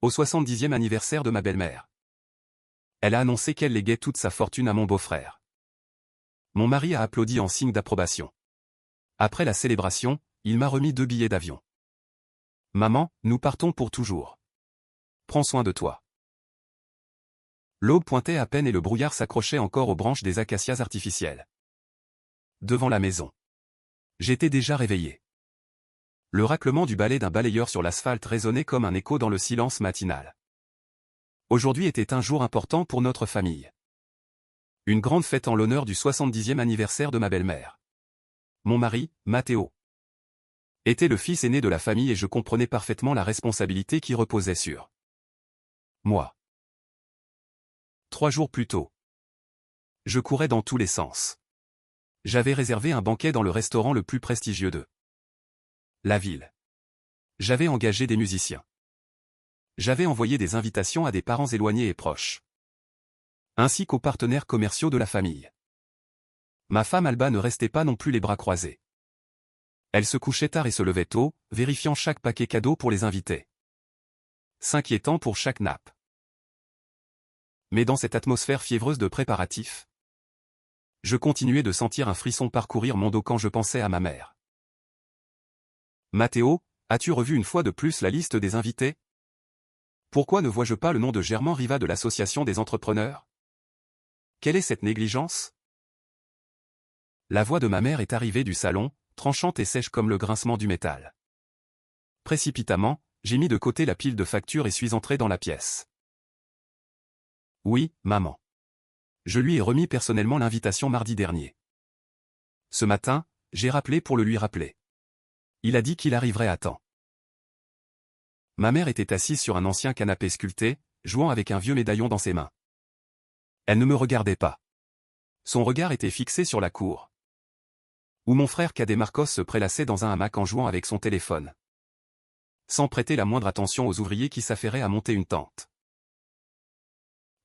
au 70e anniversaire de ma belle-mère. Elle a annoncé qu'elle léguait toute sa fortune à mon beau-frère. Mon mari a applaudi en signe d'approbation. Après la célébration, il m'a remis 2 billets d'avion. Maman, nous partons pour toujours. Prends soin de toi. L'aube pointait à peine et le brouillard s'accrochait encore aux branches des acacias artificiels. Devant la maison. J'étais déjà réveillé. Le raclement du balai d'un balayeur sur l'asphalte résonnait comme un écho dans le silence matinal. Aujourd'hui était un jour important pour notre famille. Une grande fête en l'honneur du 70e anniversaire de ma belle-mère. Mon mari, Matteo, était le fils aîné de la famille et je comprenais parfaitement la responsabilité qui reposait sur moi. 3 jours plus tôt. Je courais dans tous les sens. J'avais réservé un banquet dans le restaurant le plus prestigieux de la ville. J'avais engagé des musiciens. J'avais envoyé des invitations à des parents éloignés et proches, ainsi qu'aux partenaires commerciaux de la famille. Ma femme Alba ne restait pas non plus les bras croisés. Elle se couchait tard et se levait tôt, vérifiant chaque paquet cadeau pour les invités. S'inquiétant pour chaque nappe. Mais dans cette atmosphère fiévreuse de préparatifs, je continuais de sentir un frisson parcourir mon dos quand je pensais à ma mère. Matteo, as-tu revu une fois de plus la liste des invités? Pourquoi ne vois-je pas le nom de Germain Riva de l'Association des entrepreneurs? Quelle est cette négligence? La voix de ma mère est arrivée du salon, tranchante et sèche comme le grincement du métal. Précipitamment, j'ai mis de côté la pile de factures et suis entré dans la pièce. Oui, maman. Je lui ai remis personnellement l'invitation mardi dernier. Ce matin, j'ai rappelé pour le lui rappeler. Il a dit qu'il arriverait à temps. Ma mère était assise sur un ancien canapé sculpté, jouant avec un vieux médaillon dans ses mains. Elle ne me regardait pas. Son regard était fixé sur la cour, où mon frère cadet Marcos se prélassait dans un hamac en jouant avec son téléphone, sans prêter la moindre attention aux ouvriers qui s'affairaient à monter une tente.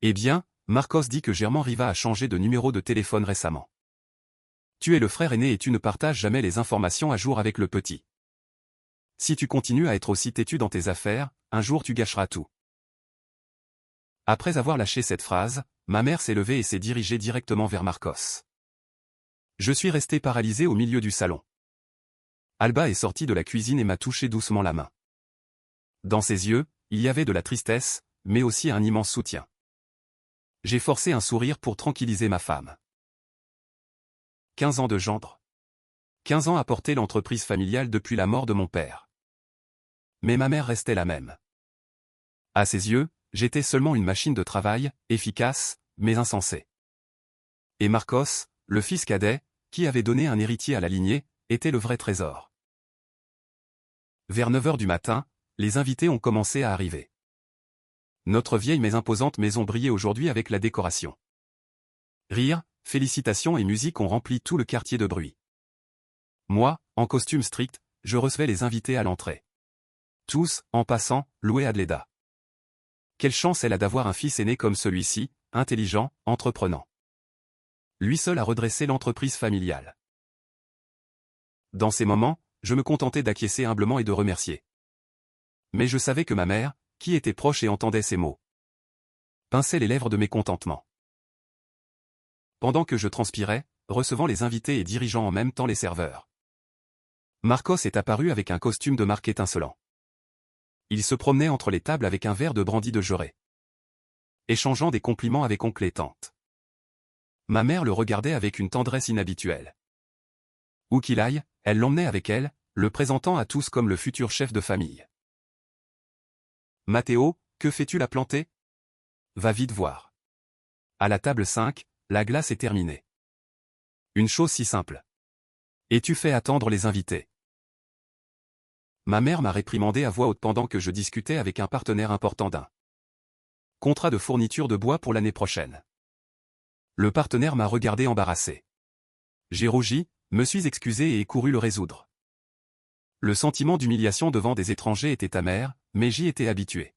Eh bien, Marcos dit que Germain Riva a changé de numéro de téléphone récemment. Tu es le frère aîné et tu ne partages jamais les informations à jour avec le petit. Si tu continues à être aussi têtu dans tes affaires, un jour tu gâcheras tout. Après avoir lâché cette phrase, ma mère s'est levée et s'est dirigée directement vers Marcos. Je suis resté paralysé au milieu du salon. Alba est sortie de la cuisine et m'a touché doucement la main. Dans ses yeux, il y avait de la tristesse, mais aussi un immense soutien. J'ai forcé un sourire pour tranquilliser ma femme. 15 ans de gendre. 15 ans à porter l'entreprise familiale depuis la mort de mon père. Mais ma mère restait la même. À ses yeux, j'étais seulement une machine de travail, efficace, mais insensée. Et Marcos, le fils cadet, qui avait donné un héritier à la lignée, était le vrai trésor. Vers 9 heures du matin, les invités ont commencé à arriver. Notre vieille mais imposante maison brillait aujourd'hui avec la décoration. Rires, félicitations et musique ont rempli tout le quartier de bruit. Moi, en costume strict, je recevais les invités à l'entrée. Tous, en passant, louaient Adleda. Quelle chance elle a d'avoir un fils aîné comme celui-ci, intelligent, entreprenant. Lui seul a redressé l'entreprise familiale. Dans ces moments, je me contentais d'acquiescer humblement et de remercier. Mais je savais que ma mère, qui était proche et entendait ces mots, pinçait les lèvres de mécontentement. Pendant que je transpirais, recevant les invités et dirigeant en même temps les serveurs, Marcos est apparu avec un costume de marque étincelant. Il se promenait entre les tables avec un verre de brandy de Jerez, échangeant des compliments avec oncle et tante. Ma mère le regardait avec une tendresse inhabituelle. Où qu'il aille, elle l'emmenait avec elle, le présentant à tous comme le futur chef de famille. Matteo, que fais-tu la plantée? Va vite voir. À la table 5, la glace est terminée. Une chose si simple. Et tu fais attendre les invités. Ma mère m'a réprimandé à voix haute pendant que je discutais avec un partenaire important d'un contrat de fourniture de bois pour l'année prochaine. Le partenaire m'a regardé embarrassé. J'ai rougi, me suis excusé et ai couru le résoudre. Le sentiment d'humiliation devant des étrangers était amer, mais j'y étais habitué.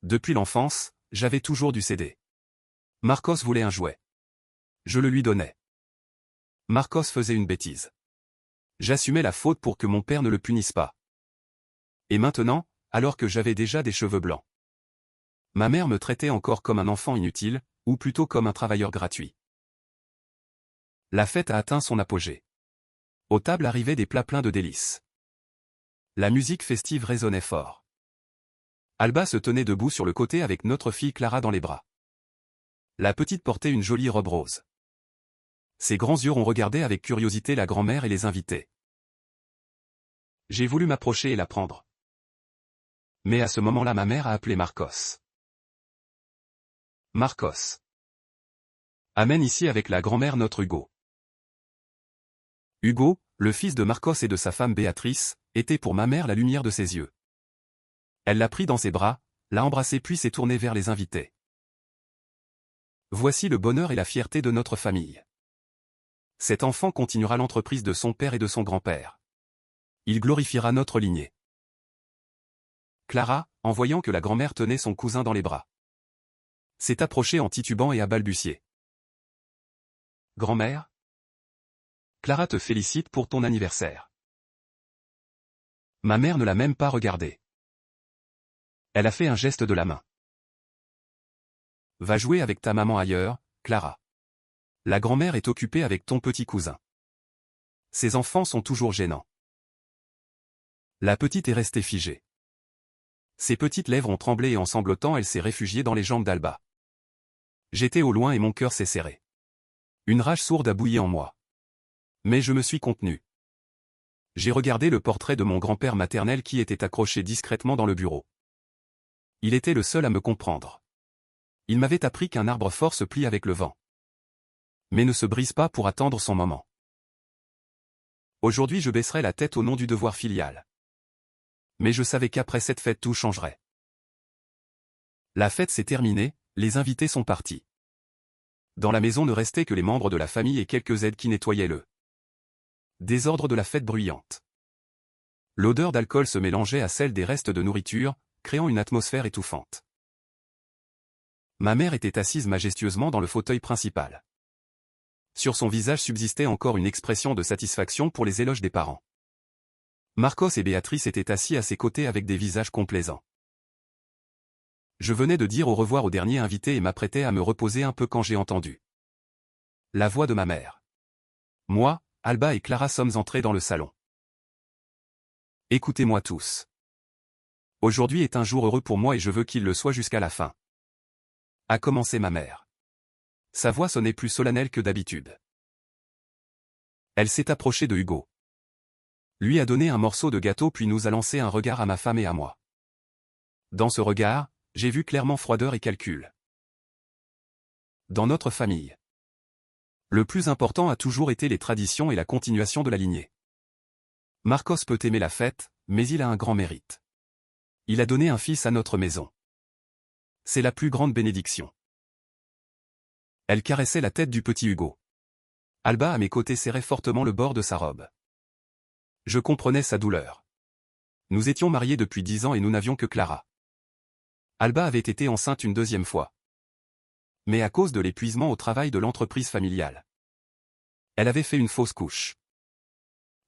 Depuis l'enfance, j'avais toujours dû céder. Marcos voulait un jouet. Je le lui donnais. Marcos faisait une bêtise. J'assumais la faute pour que mon père ne le punisse pas. Et maintenant, alors que j'avais déjà des cheveux blancs. Ma mère me traitait encore comme un enfant inutile, ou plutôt comme un travailleur gratuit. La fête a atteint son apogée. Aux tables arrivaient des plats pleins de délices. La musique festive résonnait fort. Alba se tenait debout sur le côté avec notre fille Clara dans les bras. La petite portait une jolie robe rose. Ses grands yeux ont regardé avec curiosité la grand-mère et les invités. J'ai voulu m'approcher et la prendre. Mais à ce moment-là ma mère a appelé Marcos. Marcos. Amène ici avec la grand-mère notre Hugo. Hugo, le fils de Marcos et de sa femme Béatrice, était pour ma mère la lumière de ses yeux. Elle l'a pris dans ses bras, l'a embrassé puis s'est tournée vers les invités. Voici le bonheur et la fierté de notre famille. Cet enfant continuera l'entreprise de son père et de son grand-père. Il glorifiera notre lignée. Clara, en voyant que la grand-mère tenait son cousin dans les bras, s'est approchée en titubant et a balbutié. Grand-mère? Clara te félicite pour ton anniversaire. Ma mère ne l'a même pas regardé. Elle a fait un geste de la main. Va jouer avec ta maman ailleurs, Clara. La grand-mère est occupée avec ton petit cousin. Ces enfants sont toujours gênants. La petite est restée figée. Ses petites lèvres ont tremblé et en sanglotant elle s'est réfugiée dans les jambes d'Alba. J'étais au loin et mon cœur s'est serré. Une rage sourde a bouilli en moi. Mais je me suis contenu. J'ai regardé le portrait de mon grand-père maternel qui était accroché discrètement dans le bureau. Il était le seul à me comprendre. Il m'avait appris qu'un arbre fort se plie avec le vent, mais ne se brise pas pour attendre son moment. Aujourd'hui je baisserai la tête au nom du devoir filial. Mais je savais qu'après cette fête tout changerait. La fête s'est terminée, les invités sont partis. Dans la maison ne restaient que les membres de la famille et quelques aides qui nettoyaient le désordre de la fête bruyante. L'odeur d'alcool se mélangeait à celle des restes de nourriture, créant une atmosphère étouffante. Ma mère était assise majestueusement dans le fauteuil principal. Sur son visage subsistait encore une expression de satisfaction pour les éloges des parents. Marcos et Béatrice étaient assis à ses côtés avec des visages complaisants. Je venais de dire au revoir au dernier invité et m'apprêtais à me reposer un peu quand j'ai entendu la voix de ma mère. Moi, Alba et Clara sommes entrés dans le salon. Écoutez-moi tous. Aujourd'hui est un jour heureux pour moi et je veux qu'il le soit jusqu'à la fin. A commencé ma mère. Sa voix sonnait plus solennelle que d'habitude. Elle s'est approchée de Hugo. Lui a donné un morceau de gâteau puis nous a lancé un regard à ma femme et à moi. Dans ce regard, j'ai vu clairement froideur et calcul. Dans notre famille, le plus important a toujours été les traditions et la continuation de la lignée. Marcos peut aimer la fête, mais il a un grand mérite. Il a donné un fils à notre maison. C'est la plus grande bénédiction. Elle caressait la tête du petit Hugo. Alba à mes côtés serrait fortement le bord de sa robe. Je comprenais sa douleur. Nous étions mariés depuis 10 ans et nous n'avions que Clara. Alba avait été enceinte une deuxième fois. Mais à cause de l'épuisement au travail de l'entreprise familiale, elle avait fait une fausse couche.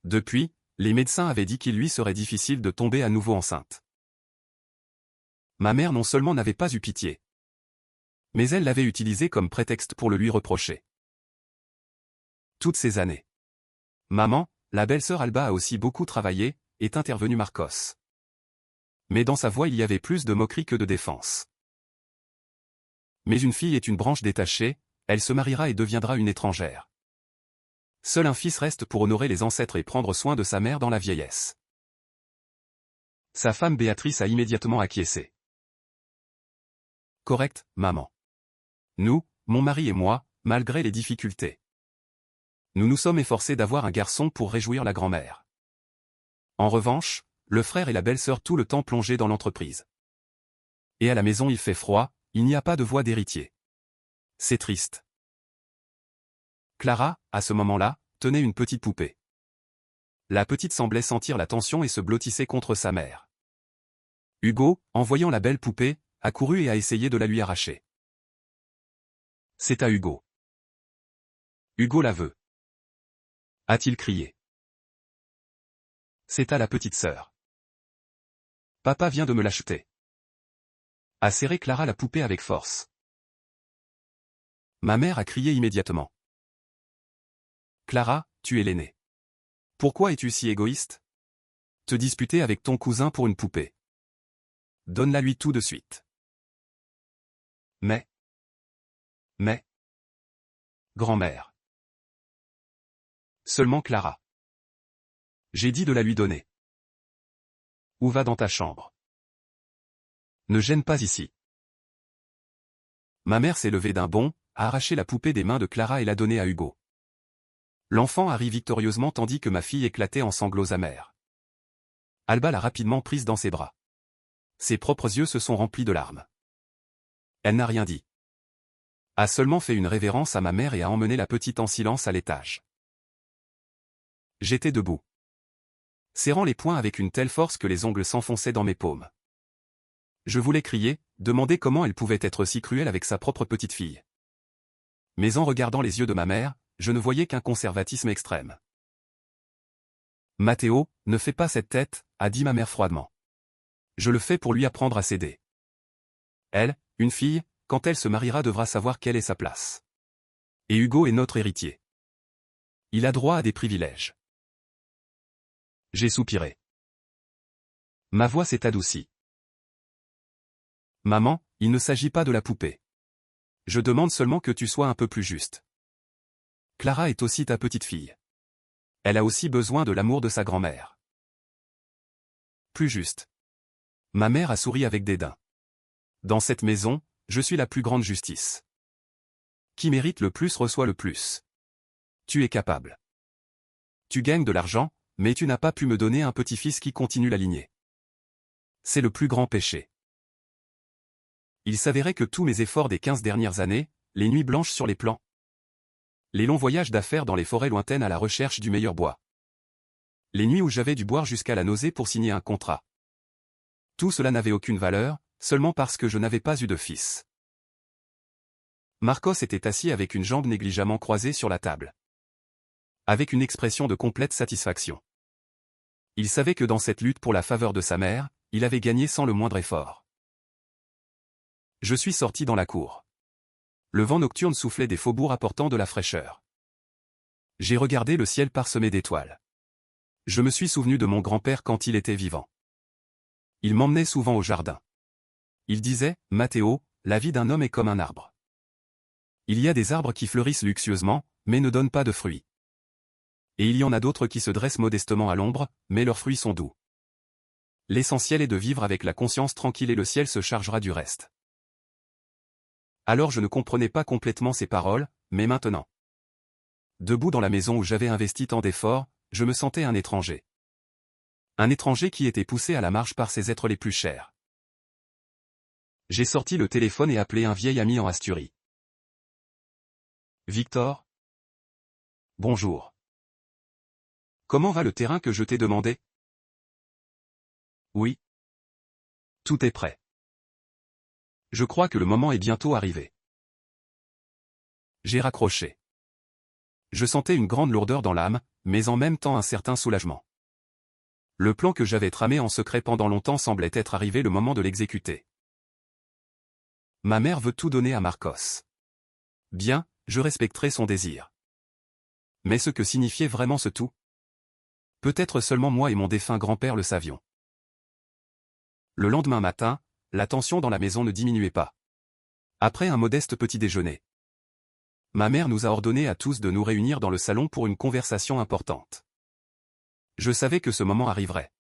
Depuis, les médecins avaient dit qu'il lui serait difficile de tomber à nouveau enceinte. Ma mère non seulement n'avait pas eu pitié, mais elle l'avait utilisé comme prétexte pour le lui reprocher. Toutes ces années. Maman, la belle-sœur Alba a aussi beaucoup travaillé, est intervenu Marcos. Mais dans sa voix il y avait plus de moquerie que de défense. Mais une fille est une branche détachée, elle se mariera et deviendra une étrangère. Seul un fils reste pour honorer les ancêtres et prendre soin de sa mère dans la vieillesse. Sa femme Béatrice a immédiatement acquiescé. Correct, maman. Nous, mon mari et moi, malgré les difficultés, nous nous sommes efforcés d'avoir un garçon pour réjouir la grand-mère. En revanche, le frère et la belle-sœur tout le temps plongés dans l'entreprise. Et à la maison il fait froid, il n'y a pas de voix d'héritier. C'est triste. Clara, à ce moment-là, tenait une petite poupée. La petite semblait sentir la tension et se blottissait contre sa mère. Hugo, en voyant la belle poupée, a couru et a essayé de la lui arracher. C'est à Hugo. Hugo la veut. A-t-il crié. C'est à la petite sœur. Papa vient de me l'acheter. A serré Clara la poupée avec force. Ma mère a crié immédiatement. Clara, tu es l'aînée. Pourquoi es-tu si égoïste? Te disputer avec ton cousin pour une poupée. Donne-la lui tout de suite. Mais. Grand-mère. Seulement Clara. J'ai dit de la lui donner. Ou va dans ta chambre. Ne gêne pas ici. Ma mère s'est levée d'un bond, a arraché la poupée des mains de Clara et l'a donnée à Hugo. L'enfant a ri victorieusement tandis que ma fille éclatait en sanglots amers. Alba l'a rapidement prise dans ses bras. Ses propres yeux se sont remplis de larmes. Elle n'a rien dit. A seulement fait une révérence à ma mère et a emmené la petite en silence à l'étage. J'étais debout, serrant les poings avec une telle force que les ongles s'enfonçaient dans mes paumes. Je voulais crier, demander comment elle pouvait être si cruelle avec sa propre petite fille. Mais en regardant les yeux de ma mère, je ne voyais qu'un conservatisme extrême. Matteo, ne fais pas cette tête, a dit ma mère froidement. Je le fais pour lui apprendre à céder. Elle, une fille, quand elle se mariera devra savoir quelle est sa place. Et Hugo est notre héritier. Il a droit à des privilèges. J'ai soupiré. Ma voix s'est adoucie. Maman, il ne s'agit pas de la poupée. Je demande seulement que tu sois un peu plus juste. Clara est aussi ta petite fille. Elle a aussi besoin de l'amour de sa grand-mère. Plus juste. Ma mère a souri avec dédain. Dans cette maison, je suis la plus grande justice. Qui mérite le plus reçoit le plus. Tu es capable. Tu gagnes de l'argent, mais tu n'as pas pu me donner un petit-fils qui continue la lignée. C'est le plus grand péché. Il s'avérait que tous mes efforts des 15 dernières années, les nuits blanches sur les plans, les longs voyages d'affaires dans les forêts lointaines à la recherche du meilleur bois, les nuits où j'avais dû boire jusqu'à la nausée pour signer un contrat. Tout cela n'avait aucune valeur, seulement parce que je n'avais pas eu de fils. Marcos était assis avec une jambe négligemment croisée sur la table, avec une expression de complète satisfaction. Il savait que dans cette lutte pour la faveur de sa mère, il avait gagné sans le moindre effort. Je suis sorti dans la cour. Le vent nocturne soufflait des faubourgs apportant de la fraîcheur. J'ai regardé le ciel parsemé d'étoiles. Je me suis souvenu de mon grand-père quand il était vivant. Il m'emmenait souvent au jardin. Il disait, « Matteo, la vie d'un homme est comme un arbre. Il y a des arbres qui fleurissent luxueusement, mais ne donnent pas de fruits. Et il y en a d'autres qui se dressent modestement à l'ombre, mais leurs fruits sont doux. L'essentiel est de vivre avec la conscience tranquille et le ciel se chargera du reste. » Alors je ne comprenais pas complètement ces paroles, mais maintenant. Debout dans la maison où j'avais investi tant d'efforts, je me sentais un étranger. Un étranger qui était poussé à la marche par ses êtres les plus chers. J'ai sorti le téléphone et appelé un vieil ami en Asturie. Victor? Bonjour. Comment va le terrain que je t'ai demandé? Oui. Tout est prêt. Je crois que le moment est bientôt arrivé. J'ai raccroché. Je sentais une grande lourdeur dans l'âme, mais en même temps un certain soulagement. Le plan que j'avais tramé en secret pendant longtemps semblait être arrivé le moment de l'exécuter. Ma mère veut tout donner à Marcos. Bien, je respecterai son désir. Mais ce que signifiait vraiment ce tout? Peut-être seulement moi et mon défunt grand-père le savions. Le lendemain matin, la tension dans la maison ne diminuait pas. Après un modeste petit déjeuner, ma mère nous a ordonné à tous de nous réunir dans le salon pour une conversation importante. Je savais que ce moment arriverait.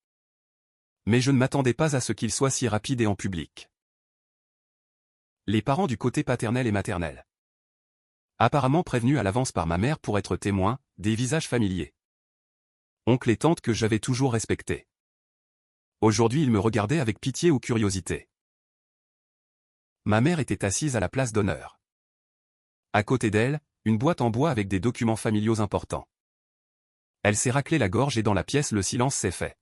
Mais je ne m'attendais pas à ce qu'il soit si rapide et en public. Les parents du côté paternel et maternel, apparemment prévenus à l'avance par ma mère pour être témoins, des visages familiers. Oncle et tante que j'avais toujours respectés. Aujourd'hui ils me regardaient avec pitié ou curiosité. Ma mère était assise à la place d'honneur. À côté d'elle, une boîte en bois avec des documents familiaux importants. Elle s'est raclée la gorge et dans la pièce le silence s'est fait.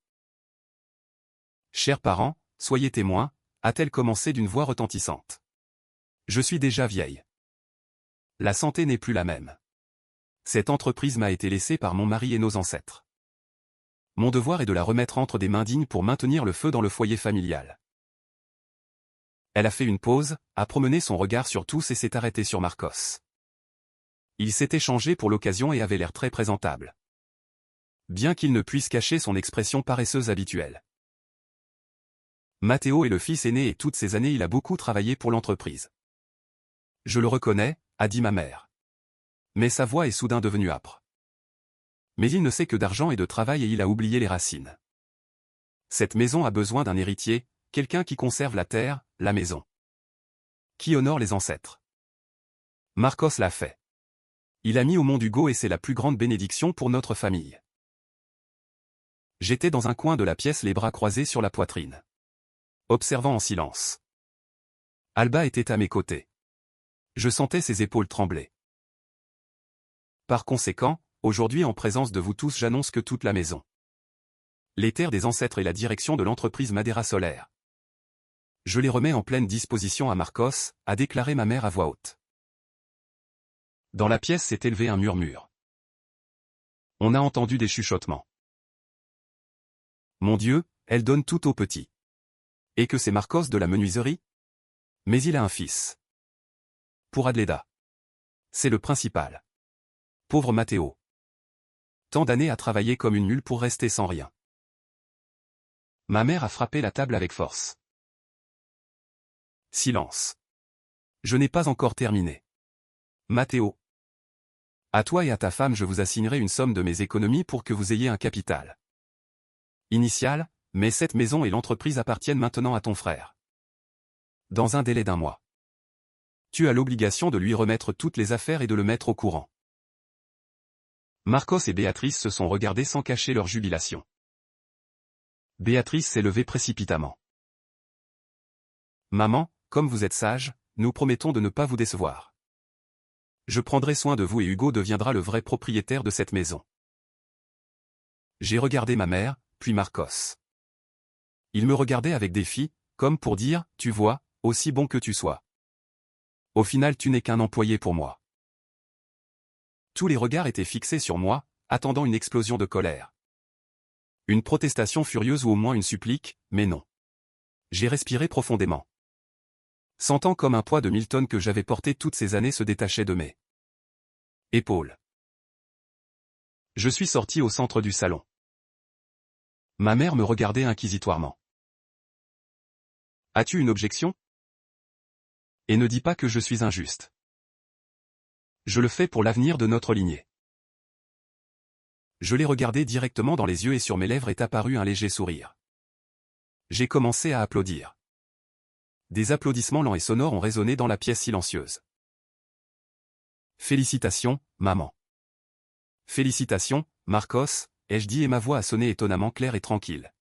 Chers parents, soyez témoins, a-t-elle commencé d'une voix retentissante. Je suis déjà vieille. La santé n'est plus la même. Cette entreprise m'a été laissée par mon mari et nos ancêtres. Mon devoir est de la remettre entre des mains dignes pour maintenir le feu dans le foyer familial. Elle a fait une pause, a promené son regard sur tous et s'est arrêtée sur Marcos. Il s'était changé pour l'occasion et avait l'air très présentable. Bien qu'il ne puisse cacher son expression paresseuse habituelle. Matteo est le fils aîné et toutes ces années il a beaucoup travaillé pour l'entreprise. Je le reconnais, a dit ma mère. Mais sa voix est soudain devenue âpre. Mais il ne sait que d'argent et de travail et il a oublié les racines. Cette maison a besoin d'un héritier, quelqu'un qui conserve la terre, la maison. Qui honore les ancêtres. Marcos l'a fait. Il a mis au monde Hugo et c'est la plus grande bénédiction pour notre famille. J'étais dans un coin de la pièce les bras croisés sur la poitrine. Observant en silence. Alba était à mes côtés. Je sentais ses épaules trembler. Par conséquent, aujourd'hui en présence de vous tous j'annonce que toute la maison. Les terres des ancêtres et la direction de l'entreprise Madeira Solaire. Je les remets en pleine disposition à Marcos, a déclaré ma mère à voix haute. Dans la pièce s'est élevé un murmure. On a entendu des chuchotements. Mon Dieu, elle donne tout au petit. Et que c'est Marcos de la menuiserie? Mais il a un fils. Pour Adleda. C'est le principal. Pauvre Matteo. Tant d'années à travailler comme une mule pour rester sans rien. Ma mère a frappé la table avec force. Silence. Je n'ai pas encore terminé. Matteo. À toi et à ta femme je vous assignerai une somme de mes économies pour que vous ayez un capital initial, mais cette maison et l'entreprise appartiennent maintenant à ton frère. Dans un délai d'1 mois. Tu as l'obligation de lui remettre toutes les affaires et de le mettre au courant. Marcos et Béatrice se sont regardés sans cacher leur jubilation. Béatrice s'est levée précipitamment. Maman, comme vous êtes sage, nous promettons de ne pas vous décevoir. Je prendrai soin de vous et Hugo deviendra le vrai propriétaire de cette maison. J'ai regardé ma mère, puis Marcos. Il me regardait avec défi, comme pour dire, tu vois, aussi bon que tu sois. Au final tu n'es qu'un employé pour moi. Tous les regards étaient fixés sur moi, attendant une explosion de colère. Une protestation furieuse ou au moins une supplique, mais non. J'ai respiré profondément. Sentant comme un poids de 1000 tonnes que j'avais porté toutes ces années se détacher de mes épaules. Je suis sorti au centre du salon. Ma mère me regardait inquisitoirement. As-tu une objection? Et ne dis pas que je suis injuste. Je le fais pour l'avenir de notre lignée. Je l'ai regardé directement dans les yeux et sur mes lèvres est apparu un léger sourire. J'ai commencé à applaudir. Des applaudissements lents et sonores ont résonné dans la pièce silencieuse. Félicitations, maman. Félicitations, Marcos, ai-je dit et ma voix a sonné étonnamment claire et tranquille.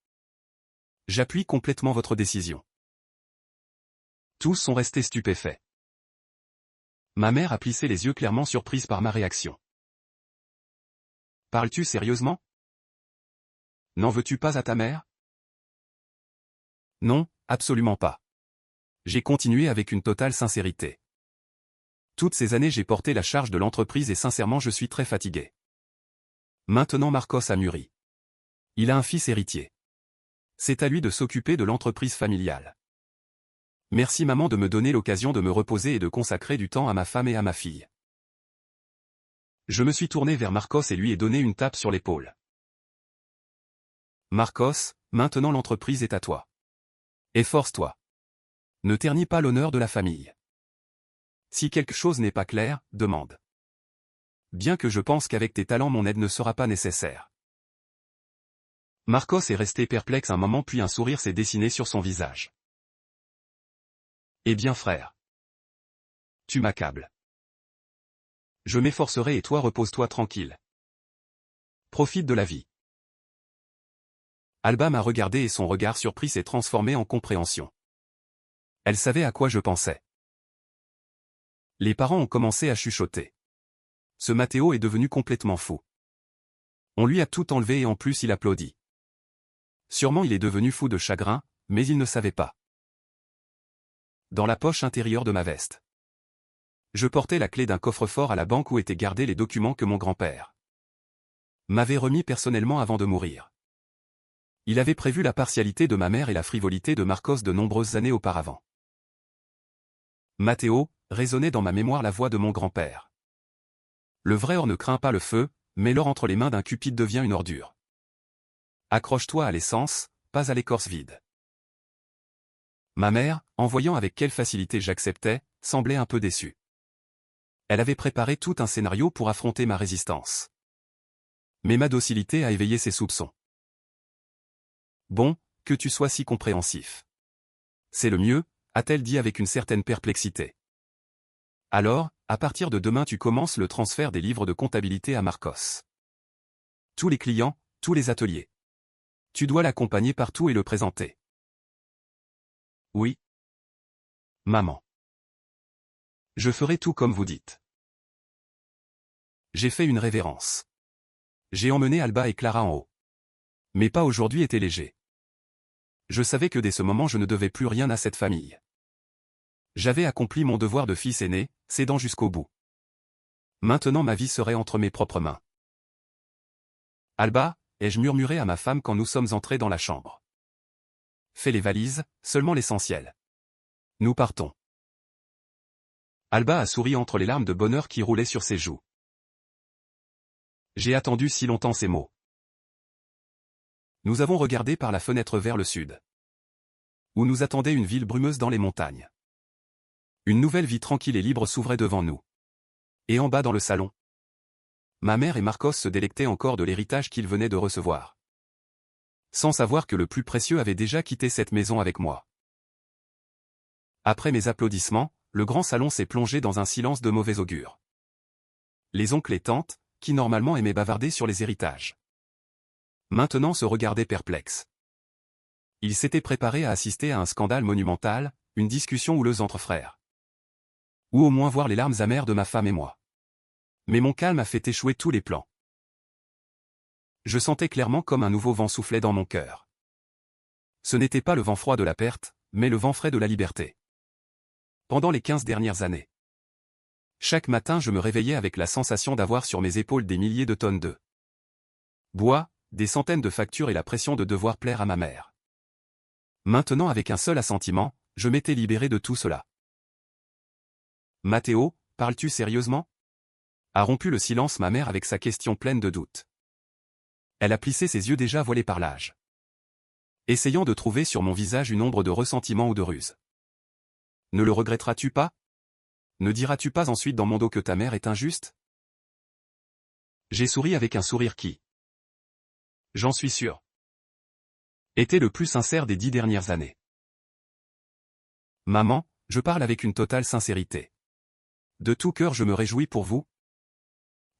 J'appuie complètement votre décision. Tous sont restés stupéfaits. Ma mère a plissé les yeux clairement surprise par ma réaction. Parles-tu sérieusement? N'en veux-tu pas à ta mère? Non, absolument pas. J'ai continué avec une totale sincérité. Toutes ces années j'ai porté la charge de l'entreprise et sincèrement je suis très fatigué. Maintenant Marcos a mûri. Il a un fils héritier. C'est à lui de s'occuper de l'entreprise familiale. Merci maman de me donner l'occasion de me reposer et de consacrer du temps à ma femme et à ma fille. Je me suis tourné vers Marcos et lui ai donné une tape sur l'épaule. Marcos, maintenant l'entreprise est à toi. Efforce-toi. Ne ternis pas l'honneur de la famille. Si quelque chose n'est pas clair, demande. Bien que je pense qu'avec tes talents mon aide ne sera pas nécessaire. Marcos est resté perplexe un moment puis un sourire s'est dessiné sur son visage. Eh bien frère. Tu m'accables. Je m'efforcerai et toi repose-toi tranquille. Profite de la vie. Alba m'a regardé et son regard surpris s'est transformé en compréhension. Elle savait à quoi je pensais. Les parents ont commencé à chuchoter. Ce Matteo est devenu complètement fou. On lui a tout enlevé et en plus il applaudit. Sûrement il est devenu fou de chagrin, mais il ne savait pas. Dans la poche intérieure de ma veste. Je portais la clé d'un coffre-fort à la banque où étaient gardés les documents que mon grand-père m'avait remis personnellement avant de mourir. Il avait prévu la partialité de ma mère et la frivolité de Marcos de nombreuses années auparavant. Matteo, résonnait dans ma mémoire la voix de mon grand-père. Le vrai or ne craint pas le feu, mais l'or entre les mains d'un cupide devient une ordure. Accroche-toi à l'essence, pas à l'écorce vide. Ma mère, en voyant avec quelle facilité j'acceptais, semblait un peu déçue. Elle avait préparé tout un scénario pour affronter ma résistance. Mais ma docilité a éveillé ses soupçons. Bon, que tu sois si compréhensif. C'est le mieux, a-t-elle dit avec une certaine perplexité. Alors, à partir de demain tu commences le transfert des livres de comptabilité à Marcos. Tous les clients, tous les ateliers. Tu dois l'accompagner partout et le présenter. Oui. Maman. Je ferai tout comme vous dites. J'ai fait une révérence. J'ai emmené Alba et Clara en haut. Mes pas aujourd'hui étaient légers. Je savais que dès ce moment je ne devais plus rien à cette famille. J'avais accompli mon devoir de fils aîné, cédant jusqu'au bout. Maintenant ma vie serait entre mes propres mains. Alba, ai-je murmuré à ma femme quand nous sommes entrés dans la chambre. Fais les valises, seulement l'essentiel. Nous partons. Alba a souri entre les larmes de bonheur qui roulaient sur ses joues. J'ai attendu si longtemps ces mots. Nous avons regardé par la fenêtre vers le sud. Où nous attendait une ville brumeuse dans les montagnes. Une nouvelle vie tranquille et libre s'ouvrait devant nous. Et en bas dans le salon. Ma mère et Marcos se délectaient encore de l'héritage qu'ils venaient de recevoir. Sans savoir que le plus précieux avait déjà quitté cette maison avec moi. Après mes applaudissements, le grand salon s'est plongé dans un silence de mauvais augure. Les oncles et tantes, qui normalement aimaient bavarder sur les héritages, maintenant se regardaient perplexes. Ils s'étaient préparés à assister à un scandale monumental, une discussion houleuse entre frères. Ou au moins voir les larmes amères de ma femme et moi. Mais mon calme a fait échouer tous les plans. Je sentais clairement comme un nouveau vent soufflait dans mon cœur. Ce n'était pas le vent froid de la perte, mais le vent frais de la liberté. Pendant les 15 dernières années. Chaque matin je me réveillais avec la sensation d'avoir sur mes épaules des milliers de tonnes de bois, des centaines de factures et la pression de devoir plaire à ma mère. Maintenant avec un seul assentiment, je m'étais libéré de tout cela. Matteo, parles-tu sérieusement? A rompu le silence ma mère avec sa question pleine de doute. Elle a plissé ses yeux déjà voilés par l'âge. Essayant de trouver sur mon visage une ombre de ressentiment ou de ruse. Ne le regretteras-tu pas? Ne diras-tu pas ensuite dans mon dos que ta mère est injuste? J'ai souri avec un sourire qui, j'en suis sûr, était le plus sincère des 10 dernières années. Maman, je parle avec une totale sincérité. De tout cœur je me réjouis pour vous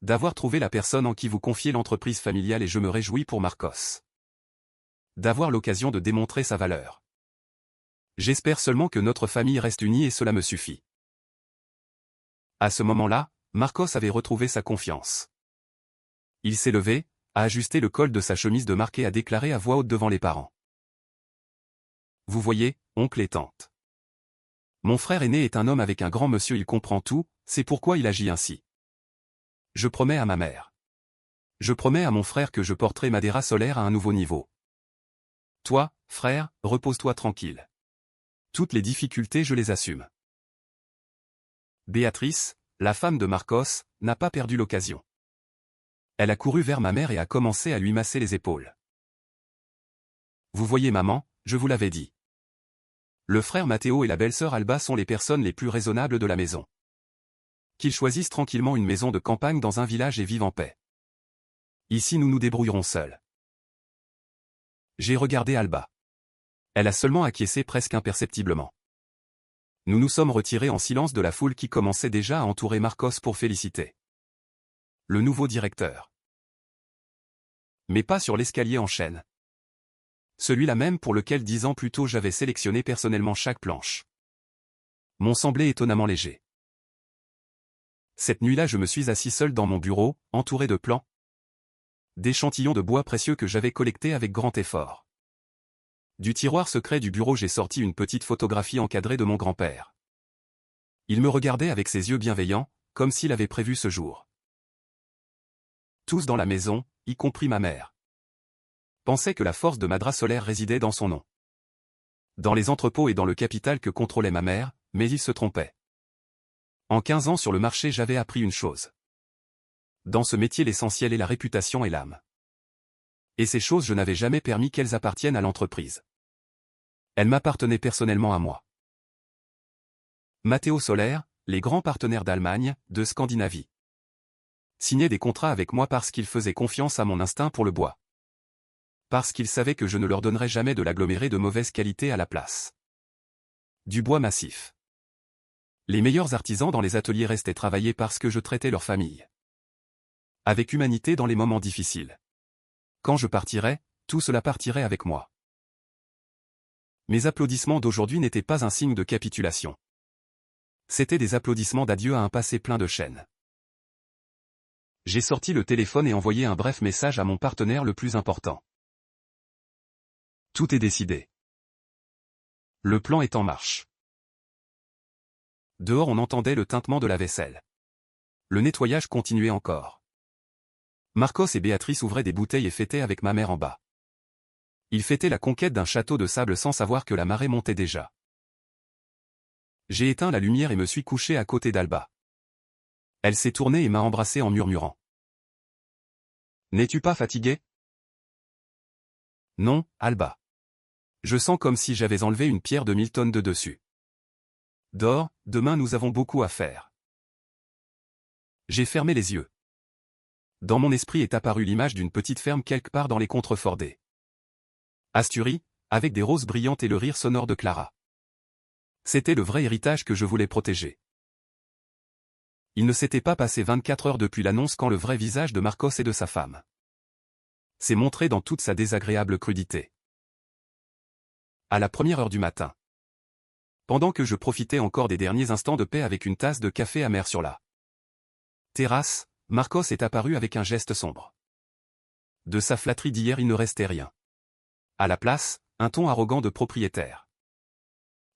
d'avoir trouvé la personne en qui vous confiez l'entreprise familiale et je me réjouis pour Marcos d'avoir l'occasion de démontrer sa valeur. J'espère seulement que notre famille reste unie et cela me suffit. À ce moment-là, Marcos avait retrouvé sa confiance. Il s'est levé, a ajusté le col de sa chemise de marque et a déclaré à voix haute devant les parents. Vous voyez, oncle et tante. Mon frère aîné est un homme avec un grand monsieur, il comprend tout, c'est pourquoi il agit ainsi. Je promets à ma mère. Je promets à mon frère que je porterai Madeira Solaire à un nouveau niveau. Toi, frère, repose-toi tranquille. Toutes les difficultés je les assume. Béatrice, la femme de Marcos, n'a pas perdu l'occasion. Elle a couru vers ma mère et a commencé à lui masser les épaules. Vous voyez maman, je vous l'avais dit. Le frère Matteo et la belle-sœur Alba sont les personnes les plus raisonnables de la maison. Qu'ils choisissent tranquillement une maison de campagne dans un village et vivent en paix. Ici nous nous débrouillerons seuls. J'ai regardé Alba. Elle a seulement acquiescé presque imperceptiblement. Nous nous sommes retirés en silence de la foule qui commençait déjà à entourer Marcos pour féliciter le nouveau directeur. Mais pas sur l'escalier en chaîne. Celui-là même pour lequel 10 ans plus tôt j'avais sélectionné personnellement chaque planche. M'ont semblé étonnamment léger. Cette nuit-là je me suis assis seul dans mon bureau, entouré de plans, d'échantillons de bois précieux que j'avais collectés avec grand effort. Du tiroir secret du bureau j'ai sorti une petite photographie encadrée de mon grand-père. Il me regardait avec ses yeux bienveillants, comme s'il avait prévu ce jour. Tous dans la maison, y compris ma mère. pensait que la force de Madras Solaire résidait dans son nom. Dans les entrepôts et dans le capital que contrôlait ma mère, mais il se trompait. En 15 ans sur le marché, j'avais appris une chose. Dans ce métier, l'essentiel est la réputation et l'âme. Et ces choses, je n'avais jamais permis qu'elles appartiennent à l'entreprise. Elles m'appartenaient personnellement à moi. Matteo Solaire, les grands partenaires d'Allemagne, de Scandinavie, signaient des contrats avec moi parce qu'ils faisaient confiance à mon instinct pour le bois. Parce qu'ils savaient que je ne leur donnerais jamais de l'aggloméré de mauvaise qualité à la place. Du bois massif. Les meilleurs artisans dans les ateliers restaient travailler parce que je traitais leur famille avec humanité dans les moments difficiles. Quand je partirais, tout cela partirait avec moi. Mes applaudissements d'aujourd'hui n'étaient pas un signe de capitulation. C'étaient des applaudissements d'adieu à un passé plein de chaînes. J'ai sorti le téléphone et envoyé un bref message à mon partenaire le plus important. Tout est décidé. Le plan est en marche. Dehors, on entendait le tintement de la vaisselle. Le nettoyage continuait encore. Marcos et Béatrice ouvraient des bouteilles et fêtaient avec ma mère en bas. Ils fêtaient la conquête d'un château de sable sans savoir que la marée montait déjà. J'ai éteint la lumière et me suis couché à côté d'Alba. Elle s'est tournée et m'a embrassé en murmurant. « N'es-tu pas fatigué ?»« Non, Alba. Je sens comme si j'avais enlevé une pierre de 1000 tonnes de dessus. Dors, demain nous avons beaucoup à faire. » J'ai fermé les yeux. Dans mon esprit est apparue l'image d'une petite ferme quelque part dans les contreforts Asturies, avec des roses brillantes et le rire sonore de Clara. C'était le vrai héritage que je voulais protéger. Il ne s'était pas passé 24 heures depuis l'annonce quand le vrai visage de Marcos et de sa femme s'est montré dans toute sa désagréable crudité. À la 1re heure du matin. Pendant que je profitais encore des derniers instants de paix avec une tasse de café amer sur la terrasse, Marcos est apparu avec un geste sombre. De sa flatterie d'hier il ne restait rien. À la place, un ton arrogant de propriétaire.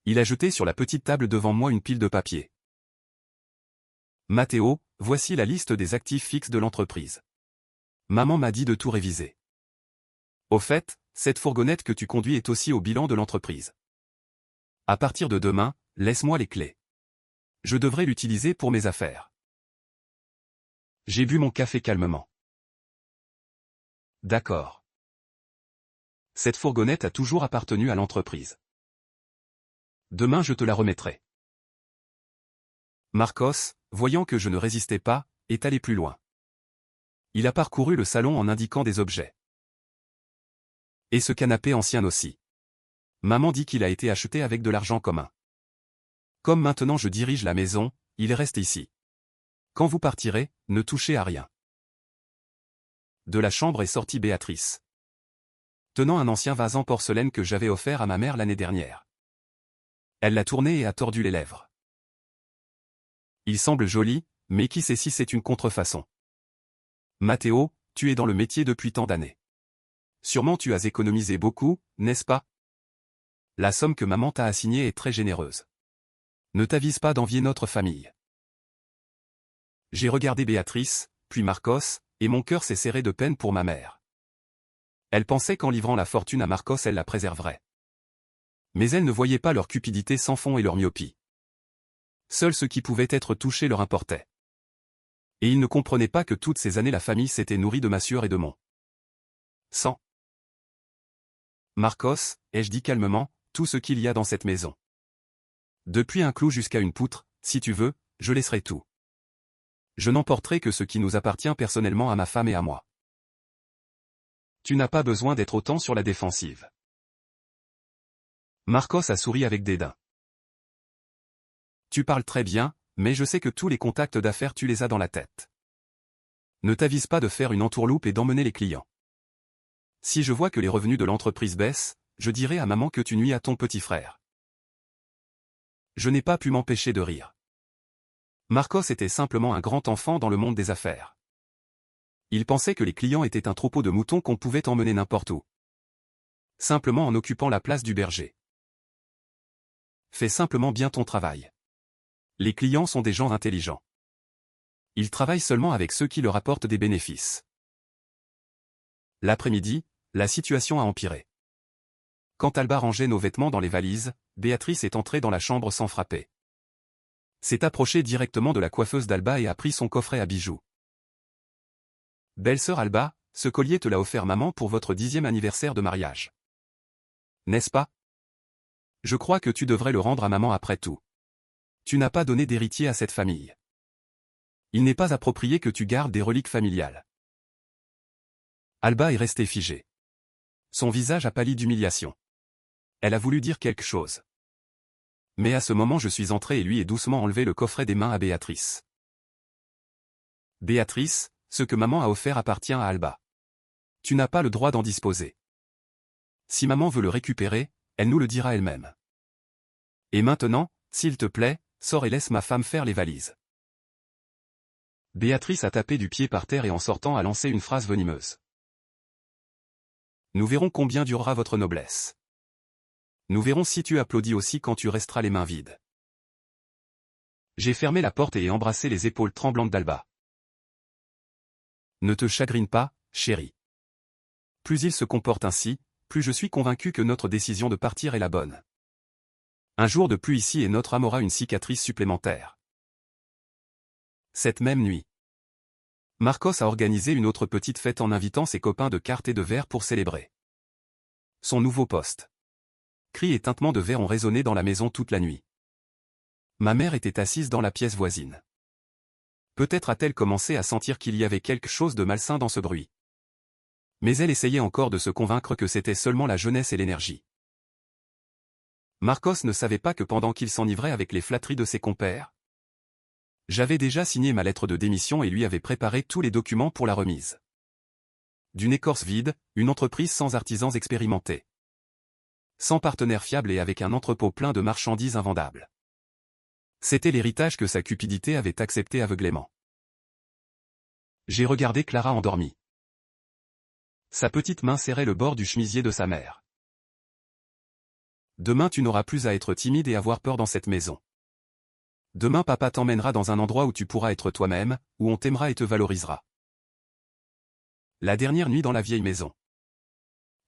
Il a jeté sur la petite table devant moi une pile de papier. Matteo, voici la liste des actifs fixes de l'entreprise. Maman m'a dit de tout réviser. Au fait, cette fourgonnette que tu conduis est aussi au bilan de l'entreprise. À partir de demain, laisse-moi les clés. Je devrais l'utiliser pour mes affaires. J'ai bu mon café calmement. D'accord. Cette fourgonnette a toujours appartenu à l'entreprise. Demain je te la remettrai. Marcos, voyant que je ne résistais pas, est allé plus loin. Il a parcouru le salon en indiquant des objets. Et ce canapé ancien aussi. Maman dit qu'il a été acheté avec de l'argent commun. Comme maintenant je dirige la maison, il reste ici. Quand vous partirez, ne touchez à rien. De la chambre est sortie Béatrice, tenant un ancien vase en porcelaine que j'avais offert à ma mère l'année dernière. Elle l'a tourné et a tordu les lèvres. Il semble joli, mais qui sait si c'est une contrefaçon. Matteo, tu es dans le métier depuis tant d'années. Sûrement tu as économisé beaucoup, n'est-ce pas? La somme que maman t'a assignée est très généreuse. Ne t'avise pas d'envier notre famille. J'ai regardé Béatrice, puis Marcos, et mon cœur s'est serré de peine pour ma mère. Elle pensait qu'en livrant la fortune à Marcos elle la préserverait. Mais elle ne voyait pas leur cupidité sans fond et leur myopie. Seul ce qui pouvait être touché leur importait. Et ils ne comprenaient pas que toutes ces années la famille s'était nourrie de ma sueur et de mon sang. Marcos, ai-je dit calmement, tout ce qu'il y a dans cette maison. Depuis un clou jusqu'à une poutre, si tu veux, je laisserai tout. Je n'emporterai que ce qui nous appartient personnellement à ma femme et à moi. Tu n'as pas besoin d'être autant sur la défensive. Marcos a souri avec dédain. Tu parles très bien, mais je sais que tous les contacts d'affaires tu les as dans la tête. Ne t'avise pas de faire une entourloupe et d'emmener les clients. Si je vois que les revenus de l'entreprise baissent, je dirai à maman que tu nuis à ton petit frère. Je n'ai pas pu m'empêcher de rire. Marcos était simplement un grand enfant dans le monde des affaires. Il pensait que les clients étaient un troupeau de moutons qu'on pouvait emmener n'importe où. Simplement en occupant la place du berger. Fais simplement bien ton travail. Les clients sont des gens intelligents. Ils travaillent seulement avec ceux qui leur apportent des bénéfices. L'après-midi, La situation a empiré. Quand Alba rangeait nos vêtements dans les valises, Béatrice est entrée dans la chambre sans frapper. S'est approchée directement de la coiffeuse d'Alba et a pris son coffret à bijoux. « Belle-sœur Alba, ce collier te l'a offert maman pour votre 10e anniversaire de mariage. N'est-ce pas? Je crois que tu devrais le rendre à maman après tout. Tu n'as pas donné d'héritier à cette famille. Il n'est pas approprié que tu gardes des reliques familiales. » Alba est restée figée. Son visage a pâli d'humiliation. Elle a voulu dire quelque chose. Mais à ce moment je suis entré et lui ai doucement enlevé le coffret des mains à Béatrice. « Béatrice, ce que maman a offert appartient à Alba. Tu n'as pas le droit d'en disposer. Si maman veut le récupérer, elle nous le dira elle-même. Et maintenant, s'il te plaît, sors et laisse ma femme faire les valises. » Béatrice a tapé du pied par terre et en sortant a lancé une phrase venimeuse. « Nous verrons combien durera votre noblesse. Nous verrons si tu applaudis aussi quand tu resteras les mains vides. » J'ai fermé la porte et ai embrassé les épaules tremblantes d'Alba. « Ne te chagrine pas, chérie. Plus il se comporte ainsi, plus je suis convaincu que notre décision de partir est la bonne. Un jour de plus ici et notre âme aura une cicatrice supplémentaire. » Cette même nuit, Marcos a organisé une autre petite fête en invitant ses copains de cartes et de verre pour célébrer son nouveau poste. Cris et tintements de verre ont résonné dans la maison toute la nuit. Ma mère était assise dans la pièce voisine. Peut-être a-t-elle commencé à sentir qu'il y avait quelque chose de malsain dans ce bruit. Mais elle essayait encore de se convaincre que c'était seulement la jeunesse et l'énergie. Marcos ne savait pas que pendant qu'il s'enivrait avec les flatteries de ses compères, j'avais déjà signé ma lettre de démission et lui avais préparé tous les documents pour la remise d'une écorce vide, une entreprise sans artisans expérimentés, sans partenaire fiable et avec un entrepôt plein de marchandises invendables. C'était l'héritage que sa cupidité avait accepté aveuglément. J'ai regardé Clara endormie. Sa petite main serrait le bord du chemisier de sa mère. « Demain tu n'auras plus à être timide et avoir peur dans cette maison. Demain papa t'emmènera dans un endroit où tu pourras être toi-même, où on t'aimera et te valorisera. » La dernière nuit dans la vieille maison.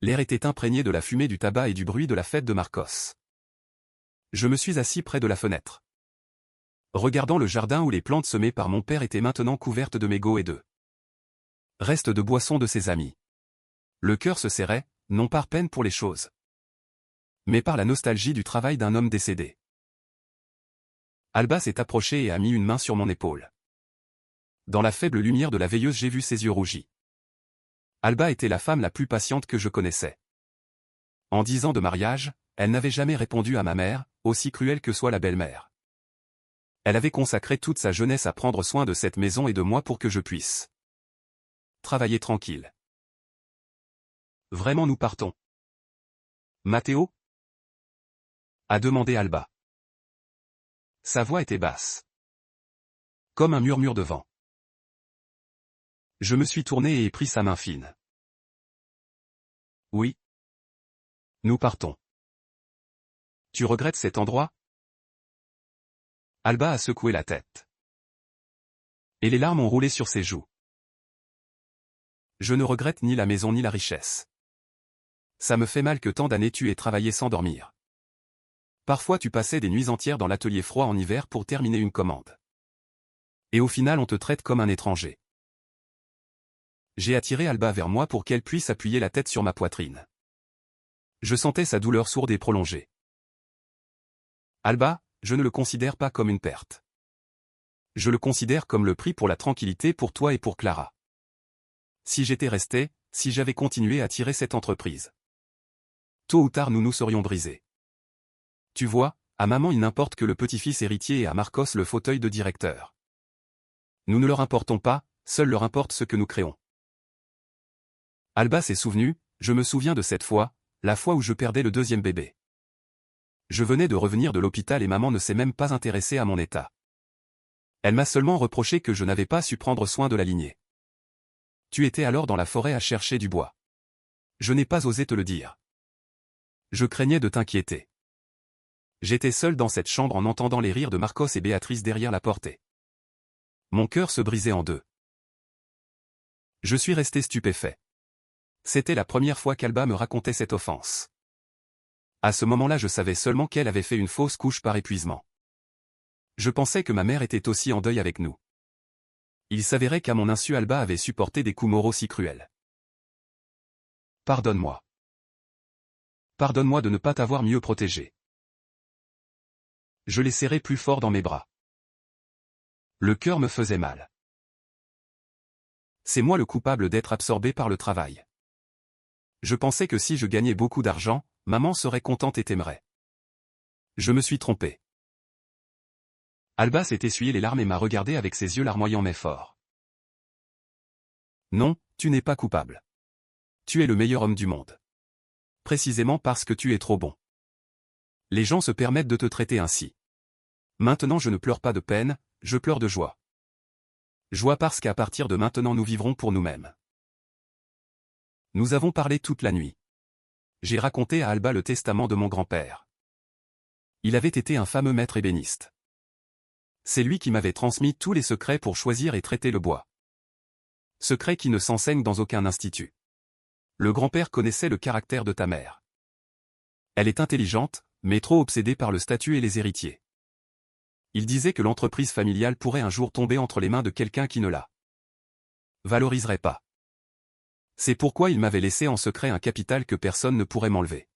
L'air était imprégné de la fumée du tabac et du bruit de la fête de Marcos. Je me suis assis près de la fenêtre, regardant le jardin où les plantes semées par mon père étaient maintenant couvertes de mégots et de restes de boissons de ses amis. Le cœur se serrait, non par peine pour les choses, mais par la nostalgie du travail d'un homme décédé. Alba s'est approchée et a mis une main sur mon épaule. Dans la faible lumière de la veilleuse j'ai vu ses yeux rougis. Alba était la femme la plus patiente que je connaissais. En 10 ans de mariage, elle n'avait jamais répondu à ma mère, aussi cruelle que soit la belle-mère. Elle avait consacré toute sa jeunesse à prendre soin de cette maison et de moi pour que je puisse travailler tranquille. « Vraiment nous partons. Matteo ?» a demandé Alba. Sa voix était basse, comme un murmure de vent. Je me suis tourné et ai pris sa main fine. « Oui. Nous partons. Tu regrettes cet endroit ?» Alba a secoué la tête. Et les larmes ont roulé sur ses joues. « Je ne regrette ni la maison ni la richesse. Ça me fait mal que tant d'années tu aies travaillé sans dormir. Parfois tu passais des nuits entières dans l'atelier froid en hiver pour terminer une commande. Et au final on te traite comme un étranger. » J'ai attiré Alba vers moi pour qu'elle puisse appuyer la tête sur ma poitrine. Je sentais sa douleur sourde et prolongée. « Alba, je ne le considère pas comme une perte. Je le considère comme le prix pour la tranquillité pour toi et pour Clara. Si j'étais resté, si j'avais continué à tirer cette entreprise, tôt ou tard nous nous serions brisés. Tu vois, à maman il n'importe que le petit-fils héritier et à Marcos le fauteuil de directeur. Nous ne leur importons pas, seul leur importe ce que nous créons. » Alba s'est souvenue, je me souviens de cette fois, la fois où je perdais le 2e bébé. Je venais de revenir de l'hôpital et maman ne s'est même pas intéressée à mon état. Elle m'a seulement reproché que je n'avais pas su prendre soin de la lignée. Tu étais alors dans la forêt à chercher du bois. Je n'ai pas osé te le dire. Je craignais de t'inquiéter. J'étais seul dans cette chambre en entendant les rires de Marcos et Béatrice derrière la portée. Mon cœur se brisait en deux. Je suis resté stupéfait. C'était la première fois qu'Alba me racontait cette offense. À ce moment-là, je savais seulement qu'elle avait fait une fausse couche par épuisement. Je pensais que ma mère était aussi en deuil avec nous. Il s'avérait qu'à mon insu, Alba avait supporté des coups moraux si cruels. Pardonne-moi. Pardonne-moi de ne pas t'avoir mieux protégé. Je l'ai serré plus fort dans mes bras. Le cœur me faisait mal. C'est moi le coupable d'être absorbé par le travail. Je pensais que si je gagnais beaucoup d'argent, maman serait contente et t'aimerait. Je me suis trompé. Alba s'est essuyé les larmes et m'a regardé avec ses yeux larmoyants mais forts. Non, tu n'es pas coupable. Tu es le meilleur homme du monde. Précisément parce que tu es trop bon. Les gens se permettent de te traiter ainsi. Maintenant je ne pleure pas de peine, je pleure de joie. Joie parce qu'à partir de maintenant nous vivrons pour nous-mêmes. Nous avons parlé toute la nuit. J'ai raconté à Alba le testament de mon grand-père. Il avait été un fameux maître ébéniste. C'est lui qui m'avait transmis tous les secrets pour choisir et traiter le bois. Secrets qui ne s'enseignent dans aucun institut. Le grand-père connaissait le caractère de ta mère. Elle est intelligente, mais trop obsédée par le statut et les héritiers. Il disait que l'entreprise familiale pourrait un jour tomber entre les mains de quelqu'un qui ne la valoriserait pas. C'est pourquoi il m'avait laissé en secret un capital que personne ne pourrait m'enlever.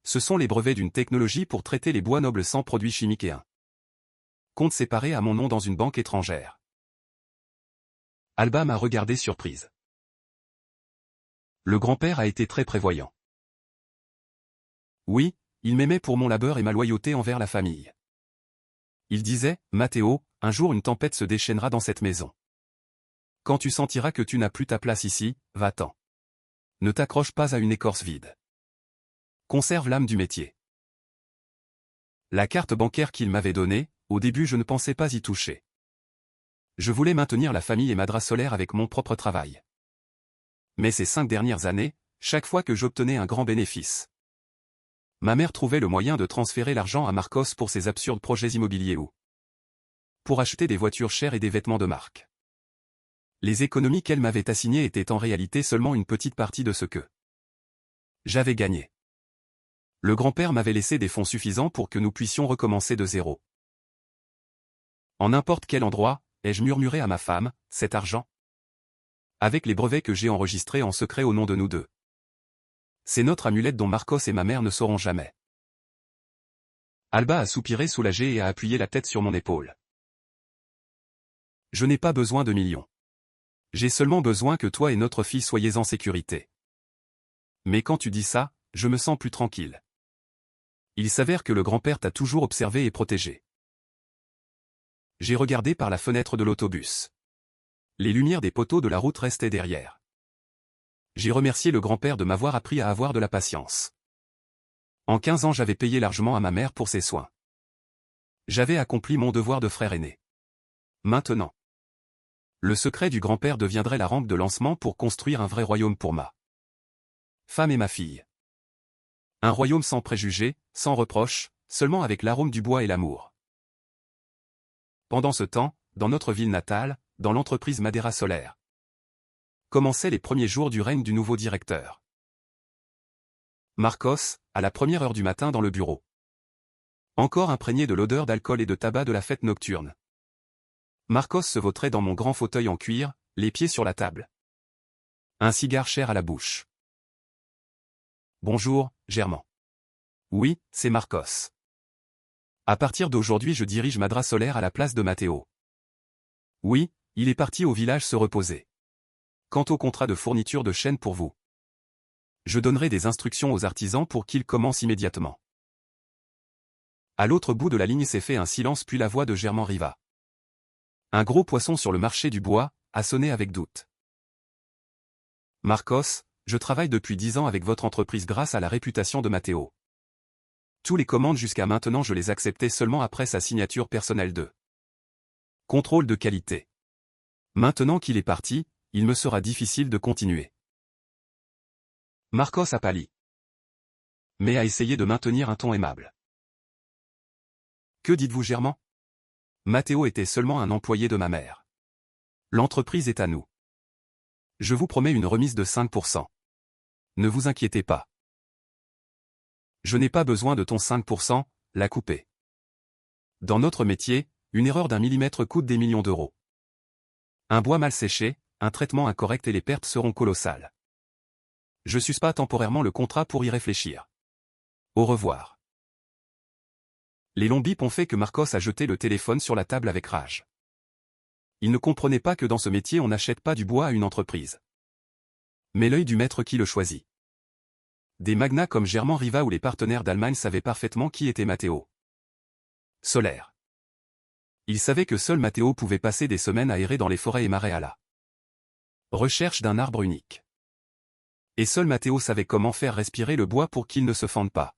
Ce sont les brevets d'une technologie pour traiter les bois nobles sans produits chimiques et un compte séparé à mon nom dans une banque étrangère. Alba m'a regardé surprise. Le grand-père a été très prévoyant. Oui, il m'aimait pour mon labeur et ma loyauté envers la famille. Il disait, Matteo, un jour une tempête se déchaînera dans cette maison. Quand tu sentiras que tu n'as plus ta place ici, va-t'en. Ne t'accroche pas à une écorce vide. Conserve l'âme du métier. La carte bancaire qu'il m'avait donnée, au début je ne pensais pas y toucher. Je voulais maintenir la famille et ma drape solaire avec mon propre travail. Mais ces 5 dernières années, chaque fois que j'obtenais un grand bénéfice, ma mère trouvait le moyen de transférer l'argent à Marcos pour ses absurdes projets immobiliers ou pour acheter des voitures chères et des vêtements de marque. Les économies qu'elle m'avait assignées étaient en réalité seulement une petite partie de ce que j'avais gagné. Le grand-père m'avait laissé des fonds suffisants pour que nous puissions recommencer de zéro. En n'importe quel endroit, ai-je murmuré à ma femme, cet argent? Avec les brevets que j'ai enregistrés en secret au nom de nous deux. C'est notre amulette dont Marcos et ma mère ne sauront jamais. Alba a soupiré soulagée et a appuyé la tête sur mon épaule. Je n'ai pas besoin de millions. J'ai seulement besoin que toi et notre fille soyez en sécurité. Mais quand tu dis ça, je me sens plus tranquille. Il s'avère que le grand-père t'a toujours observé et protégé. J'ai regardé par la fenêtre de l'autobus. Les lumières des poteaux de la route restaient derrière. J'ai remercié le grand-père de m'avoir appris à avoir de la patience. En 15 ans j'avais payé largement à ma mère pour ses soins. J'avais accompli mon devoir de frère aîné. Maintenant, le secret du grand-père deviendrait la rampe de lancement pour construire un vrai royaume pour ma femme et ma fille. Un royaume sans préjugés, sans reproches, seulement avec l'arôme du bois et l'amour. Pendant ce temps, dans notre ville natale, dans l'entreprise Madeira Solaire, commençaient les premiers jours du règne du nouveau directeur. Marcos, à la première heure du matin dans le bureau. Encore imprégné de l'odeur d'alcool et de tabac de la fête nocturne. Marcos se vautrait dans mon grand fauteuil en cuir, les pieds sur la table. Un cigare cher à la bouche. Bonjour, Germain. Oui, c'est Marcos. À partir d'aujourd'hui je dirige Madeira Solaire à la place de Matteo. Oui, il est parti au village se reposer. Quant au contrat de fourniture de chaînes pour vous, je donnerai des instructions aux artisans pour qu'ils commencent immédiatement. À l'autre bout de la ligne s'est fait un silence puis la voix de Germain Riva. Un gros poisson sur le marché du bois, a sonné avec doute. Marcos, je travaille depuis 10 ans avec votre entreprise grâce à la réputation de Matteo. Tous les commandes jusqu'à maintenant je les acceptais seulement après sa signature personnelle de contrôle de qualité. Maintenant qu'il est parti, il me sera difficile de continuer. Marcos a pâli, mais a essayé de maintenir un ton aimable. Que dites-vous Germain? Matteo était seulement un employé de ma mère. L'entreprise est à nous. Je vous promets une remise de 5%. Ne vous inquiétez pas. Je n'ai pas besoin de ton 5%, la couper. Dans notre métier, une erreur d'un millimètre coûte des millions d'euros. Un bois mal séché, un traitement incorrect et les pertes seront colossales. Je suspends temporairement le contrat pour y réfléchir. Au revoir. Les longs bips ont fait que Marcos a jeté le téléphone sur la table avec rage. Il ne comprenait pas que dans ce métier on n'achète pas du bois à une entreprise. Mais l'œil du maître qui le choisit. Des magnats comme Germain Riva ou les partenaires d'Allemagne savaient parfaitement qui était Matteo Soler. Ils savaient que seul Matteo pouvait passer des semaines à errer dans les forêts et marais à la recherche d'un arbre unique. Et seul Matteo savait comment faire respirer le bois pour qu'il ne se fende pas.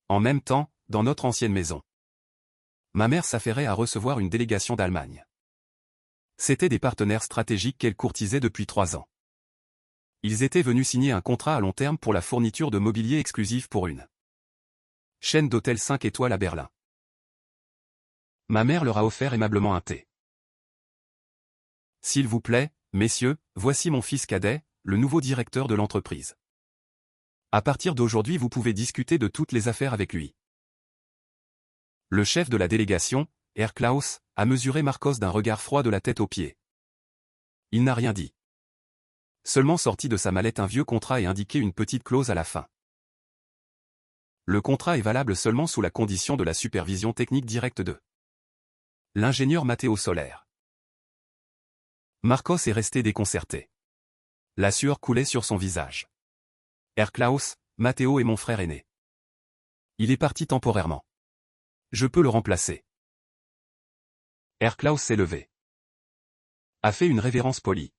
En même temps, dans notre ancienne maison, ma mère s'affairait à recevoir une délégation d'Allemagne. C'étaient des partenaires stratégiques qu'elle courtisait depuis 3 ans. Ils étaient venus signer un contrat à long terme pour la fourniture de mobilier exclusif pour une chaîne d'hôtels 5 étoiles à Berlin. Ma mère leur a offert aimablement un thé. S'il vous plaît, messieurs, voici mon fils cadet, le nouveau directeur de l'entreprise. À partir d'aujourd'hui vous pouvez discuter de toutes les affaires avec lui. Le chef de la délégation, Herr Klaus, a mesuré Marcos d'un regard froid de la tête aux pieds. Il n'a rien dit. Seulement sorti de sa mallette un vieux contrat et indiqué une petite clause à la fin. Le contrat est valable seulement sous la condition de la supervision technique directe de l'ingénieur Matteo Soler. Marcos est resté déconcerté. La sueur coulait sur son visage. Herr Klaus, Matteo est mon frère aîné. Il est parti temporairement. Je peux le remplacer. Herr Klaus s'est levé. A fait une révérence polie.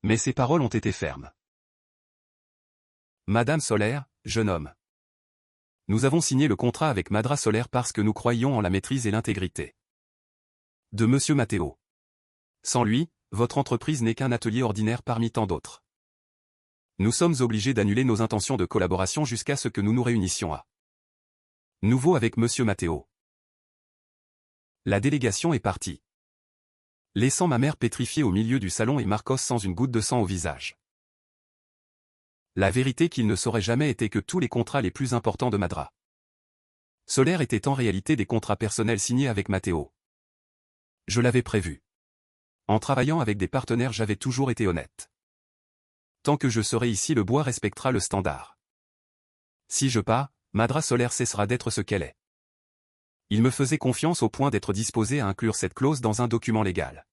Mais ses paroles ont été fermes. Madame Soler, jeune homme. Nous avons signé le contrat avec Madra Soler parce que nous croyons en la maîtrise et l'intégrité de Monsieur Matteo. Sans lui, votre entreprise n'est qu'un atelier ordinaire parmi tant d'autres. Nous sommes obligés d'annuler nos intentions de collaboration jusqu'à ce que nous nous réunissions à nouveau avec Monsieur Matteo. La délégation est partie, laissant ma mère pétrifiée au milieu du salon et Marcos sans une goutte de sang au visage. La vérité qu'il ne saurait jamais était que tous les contrats les plus importants de Madra Soler étaient en réalité des contrats personnels signés avec Matteo. Je l'avais prévu. En travaillant avec des partenaires j'avais toujours été honnête. Tant que je serai ici le bois respectera le standard. Si je pars, Madra Soler cessera d'être ce qu'elle est. Il me faisait confiance au point d'être disposé à inclure cette clause dans un document légal.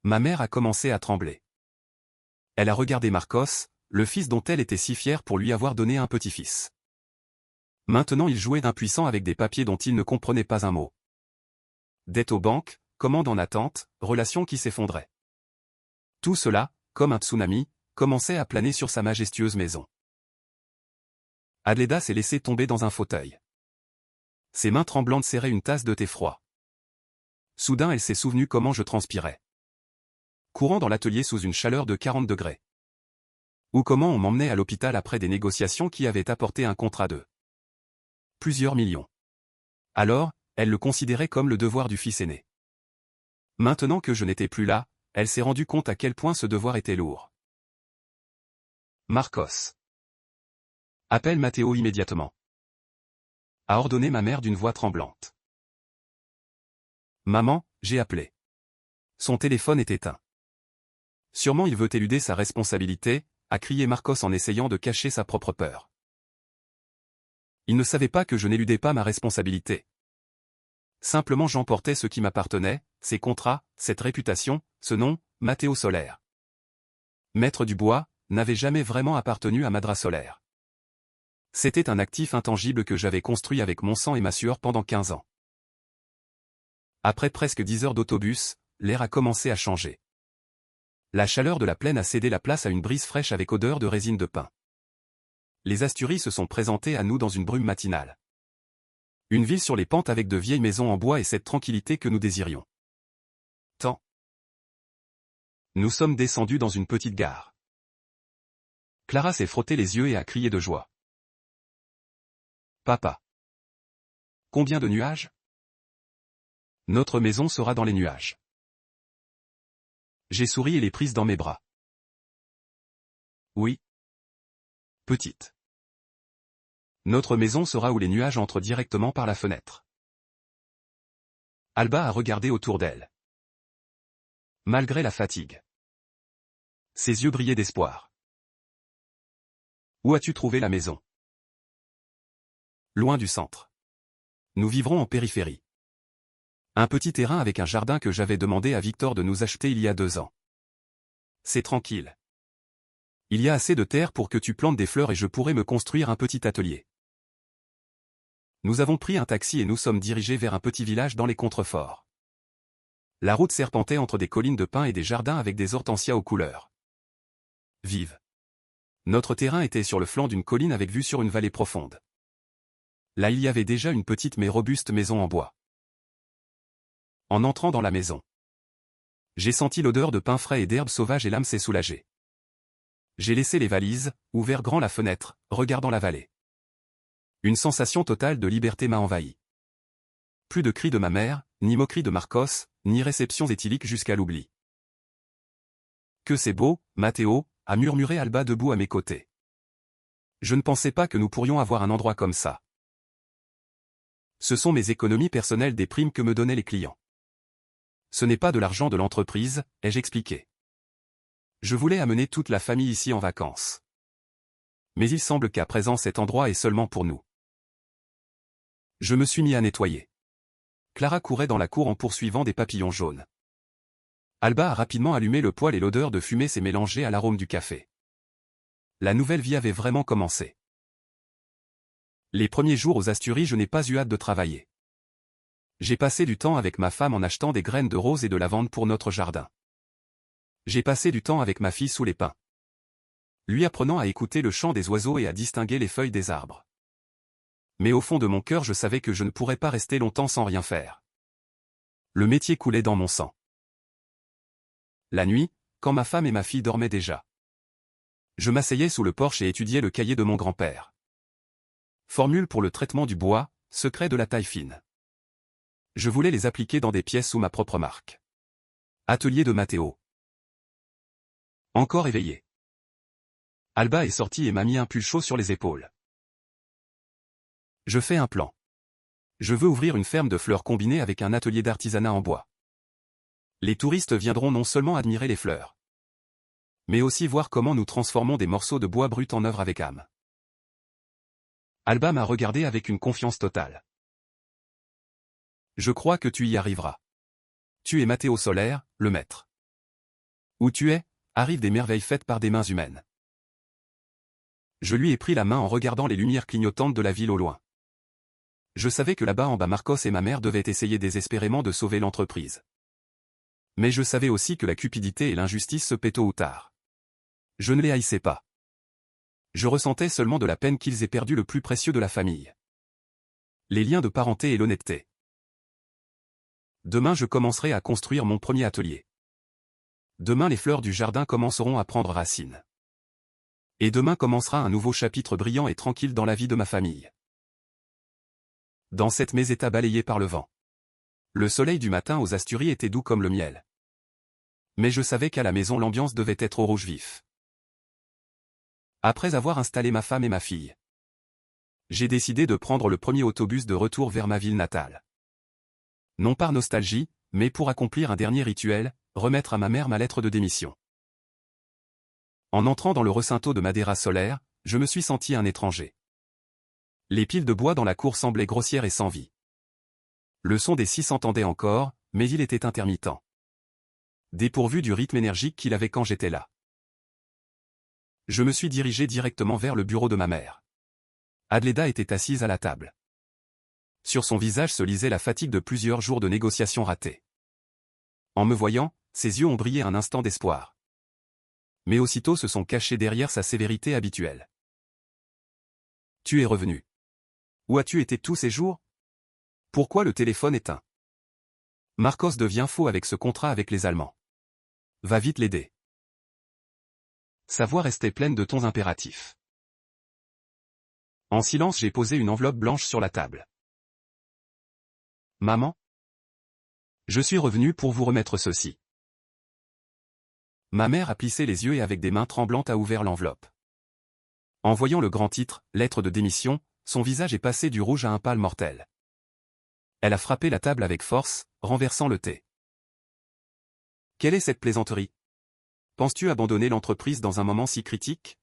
Ma mère a commencé à trembler. Elle a regardé Marcos, le fils dont elle était si fière pour lui avoir donné un petit-fils. Maintenant il jouait d'impuissant avec des papiers dont il ne comprenait pas un mot. Dette aux banques, commande en attente, relations qui s'effondraient. Tout cela, comme un tsunami, commençait à planer sur sa majestueuse maison. Adleda s'est laissée tomber dans un fauteuil. Ses mains tremblantes serraient une tasse de thé froid. Soudain elle s'est souvenue comment je transpirais. Courant dans l'atelier sous une chaleur de 40 degrés. Ou comment on m'emmenait à l'hôpital après des négociations qui avaient apporté un contrat de plusieurs millions. Alors, elle le considérait comme le devoir du fils aîné. Maintenant que je n'étais plus là, elle s'est rendue compte à quel point ce devoir était lourd. Marcos. Appelle Matteo immédiatement. A ordonné ma mère d'une voix tremblante. Maman, j'ai appelé. Son téléphone est éteint. Sûrement il veut éluder sa responsabilité, a crié Marcos en essayant de cacher sa propre peur. Il ne savait pas que je n'éludais pas ma responsabilité. Simplement j'emportais ce qui m'appartenait, ces contrats, cette réputation, ce nom, Matteo Soler. Maître du bois, n'avait jamais vraiment appartenu à Madra Soler. C'était un actif intangible que j'avais construit avec mon sang et ma sueur pendant 15 ans. Après presque 10 heures d'autobus, l'air a commencé à changer. La chaleur de la plaine a cédé la place à une brise fraîche avec odeur de résine de pin. Les Asturies se sont présentées à nous dans une brume matinale. Une ville sur les pentes avec de vieilles maisons en bois et cette tranquillité que nous désirions tant. Nous sommes descendus dans une petite gare. Clara s'est frotté les yeux et a crié de joie. Papa. Combien de nuages? Notre maison sera dans les nuages. J'ai souri et les prise dans mes bras. Oui. Petite. Notre maison sera où les nuages entrent directement par la fenêtre. Alba a regardé autour d'elle. Malgré la fatigue. Ses yeux brillaient d'espoir. Où as-tu trouvé la maison? Loin du centre. Nous vivrons en périphérie. Un petit terrain avec un jardin que j'avais demandé à Victor de nous acheter il y a 2 ans. C'est tranquille. Il y a assez de terre pour que tu plantes des fleurs et je pourrai me construire un petit atelier. Nous avons pris un taxi et nous sommes dirigés vers un petit village dans les contreforts. La route serpentait entre des collines de pins et des jardins avec des hortensias aux couleurs vives. Notre terrain était sur le flanc d'une colline avec vue sur une vallée profonde. Là il y avait déjà une petite mais robuste maison en bois. En entrant dans la maison, j'ai senti l'odeur de pain frais et d'herbes sauvages et l'âme s'est soulagée. J'ai laissé les valises, ouvert grand la fenêtre, regardant la vallée. Une sensation totale de liberté m'a envahi. Plus de cris de ma mère, ni moqueries de Marcos, ni réceptions éthyliques jusqu'à l'oubli. Que c'est beau, Matteo, a murmuré Alba debout à mes côtés. Je ne pensais pas que nous pourrions avoir un endroit comme ça. Ce sont mes économies personnelles des primes que me donnaient les clients. Ce n'est pas de l'argent de l'entreprise, ai-je expliqué. Je voulais amener toute la famille ici en vacances. Mais il semble qu'à présent cet endroit est seulement pour nous. Je me suis mis à nettoyer. Clara courait dans la cour en poursuivant des papillons jaunes. Alba a rapidement allumé le poêle et l'odeur de fumée s'est mélangée à l'arôme du café. La nouvelle vie avait vraiment commencé. Les premiers jours aux Asturies je n'ai pas eu hâte de travailler. J'ai passé du temps avec ma femme en achetant des graines de rose et de lavande pour notre jardin. J'ai passé du temps avec ma fille sous les pins. Lui apprenant à écouter le chant des oiseaux et à distinguer les feuilles des arbres. Mais au fond de mon cœur je savais que je ne pourrais pas rester longtemps sans rien faire. Le métier coulait dans mon sang. La nuit, quand ma femme et ma fille dormaient déjà. Je m'asseyais sous le porche et étudiais le cahier de mon grand-père. Formule pour le traitement du bois, secret de la taille fine. Je voulais les appliquer dans des pièces sous ma propre marque. Atelier de Matteo. Encore éveillé. Alba est sortie et m'a mis un pull chaud sur les épaules. Je fais un plan. Je veux ouvrir une ferme de fleurs combinée avec un atelier d'artisanat en bois. Les touristes viendront non seulement admirer les fleurs, mais aussi voir comment nous transformons des morceaux de bois brut en œuvre avec âme. Alba m'a regardé avec une confiance totale. Je crois que tu y arriveras. Tu es Matteo Solaire, le maître. Où tu es, arrivent des merveilles faites par des mains humaines. Je lui ai pris la main en regardant les lumières clignotantes de la ville au loin. Je savais que là-bas en bas Marcos et ma mère devaient essayer désespérément de sauver l'entreprise. Mais je savais aussi que la cupidité et l'injustice se paient tôt ou tard. Je ne les haïssais pas. Je ressentais seulement de la peine qu'ils aient perdu le plus précieux de la famille. Les liens de parenté et l'honnêteté. Demain je commencerai à construire mon premier atelier. Demain les fleurs du jardin commenceront à prendre racine. Et demain commencera un nouveau chapitre brillant et tranquille dans la vie de ma famille. Dans cette meseta balayée par le vent. Le soleil du matin aux Asturies était doux comme le miel. Mais je savais qu'à la maison l'ambiance devait être au rouge vif. Après avoir installé ma femme et ma fille, j'ai décidé de prendre le premier autobus de retour vers ma ville natale. Non par nostalgie, mais pour accomplir un dernier rituel, remettre à ma mère ma lettre de démission. En entrant dans le recinto de Madeira solaire, je me suis senti un étranger. Les piles de bois dans la cour semblaient grossières et sans vie. Le son des scies s'entendait encore, mais il était intermittent. Dépourvu du rythme énergique qu'il avait quand j'étais là. Je me suis dirigé directement vers le bureau de ma mère. Adleda était assise à la table. Sur son visage se lisait la fatigue de plusieurs jours de négociations ratées. En me voyant, ses yeux ont brillé un instant d'espoir. Mais aussitôt se sont cachés derrière sa sévérité habituelle. Tu es revenu. Où as-tu été tous ces jours? Pourquoi le téléphone éteint? Marcos devient fou avec ce contrat avec les Allemands. Va vite l'aider. Sa voix restait pleine de tons impératifs. En silence j'ai posé une enveloppe blanche sur la table. Maman? Je suis revenu pour vous remettre ceci. Ma mère a plissé les yeux et avec des mains tremblantes a ouvert l'enveloppe. En voyant le grand titre, lettre de démission, son visage est passé du rouge à un pâle mortel. Elle a frappé la table avec force, renversant le thé. Quelle est cette plaisanterie? Penses-tu abandonner l'entreprise dans un moment si critique?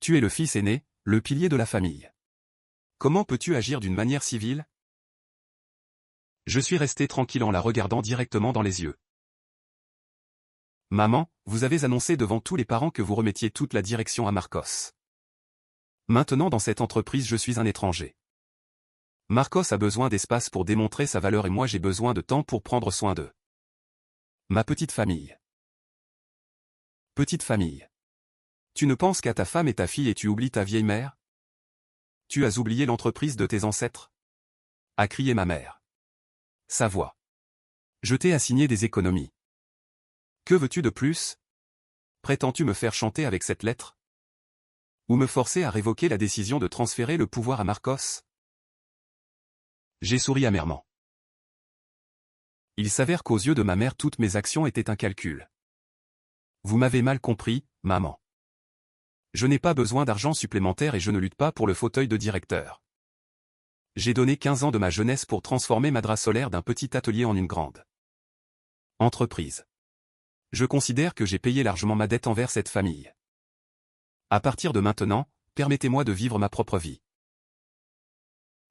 Tu es le fils aîné, le pilier de la famille. Comment peux-tu agir d'une manière civile? Je suis resté tranquille en la regardant directement dans les yeux. Maman, vous avez annoncé devant tous les parents que vous remettiez toute la direction à Marcos. Maintenant dans cette entreprise je suis un étranger. Marcos a besoin d'espace pour démontrer sa valeur et moi j'ai besoin de temps pour prendre soin d'eux. Ma petite famille. Petite famille. Tu ne penses qu'à ta femme et ta fille et tu oublies ta vieille mère? Tu as oublié l'entreprise de tes ancêtres? A crié ma mère. Sa voix. Je t'ai assigné des économies. Que veux-tu de plus? Prétends-tu me faire chanter avec cette lettre? Ou me forcer à révoquer la décision de transférer le pouvoir à Marcos? J'ai souri amèrement. Il s'avère qu'aux yeux de ma mère toutes mes actions étaient un calcul. Vous m'avez mal compris, maman. Je n'ai pas besoin d'argent supplémentaire et je ne lutte pas pour le fauteuil de directeur. J'ai donné 15 ans de ma jeunesse pour transformer Madras Solaire d'un petit atelier en une grande entreprise. Je considère que j'ai payé largement ma dette envers cette famille. À partir de maintenant, permettez-moi de vivre ma propre vie.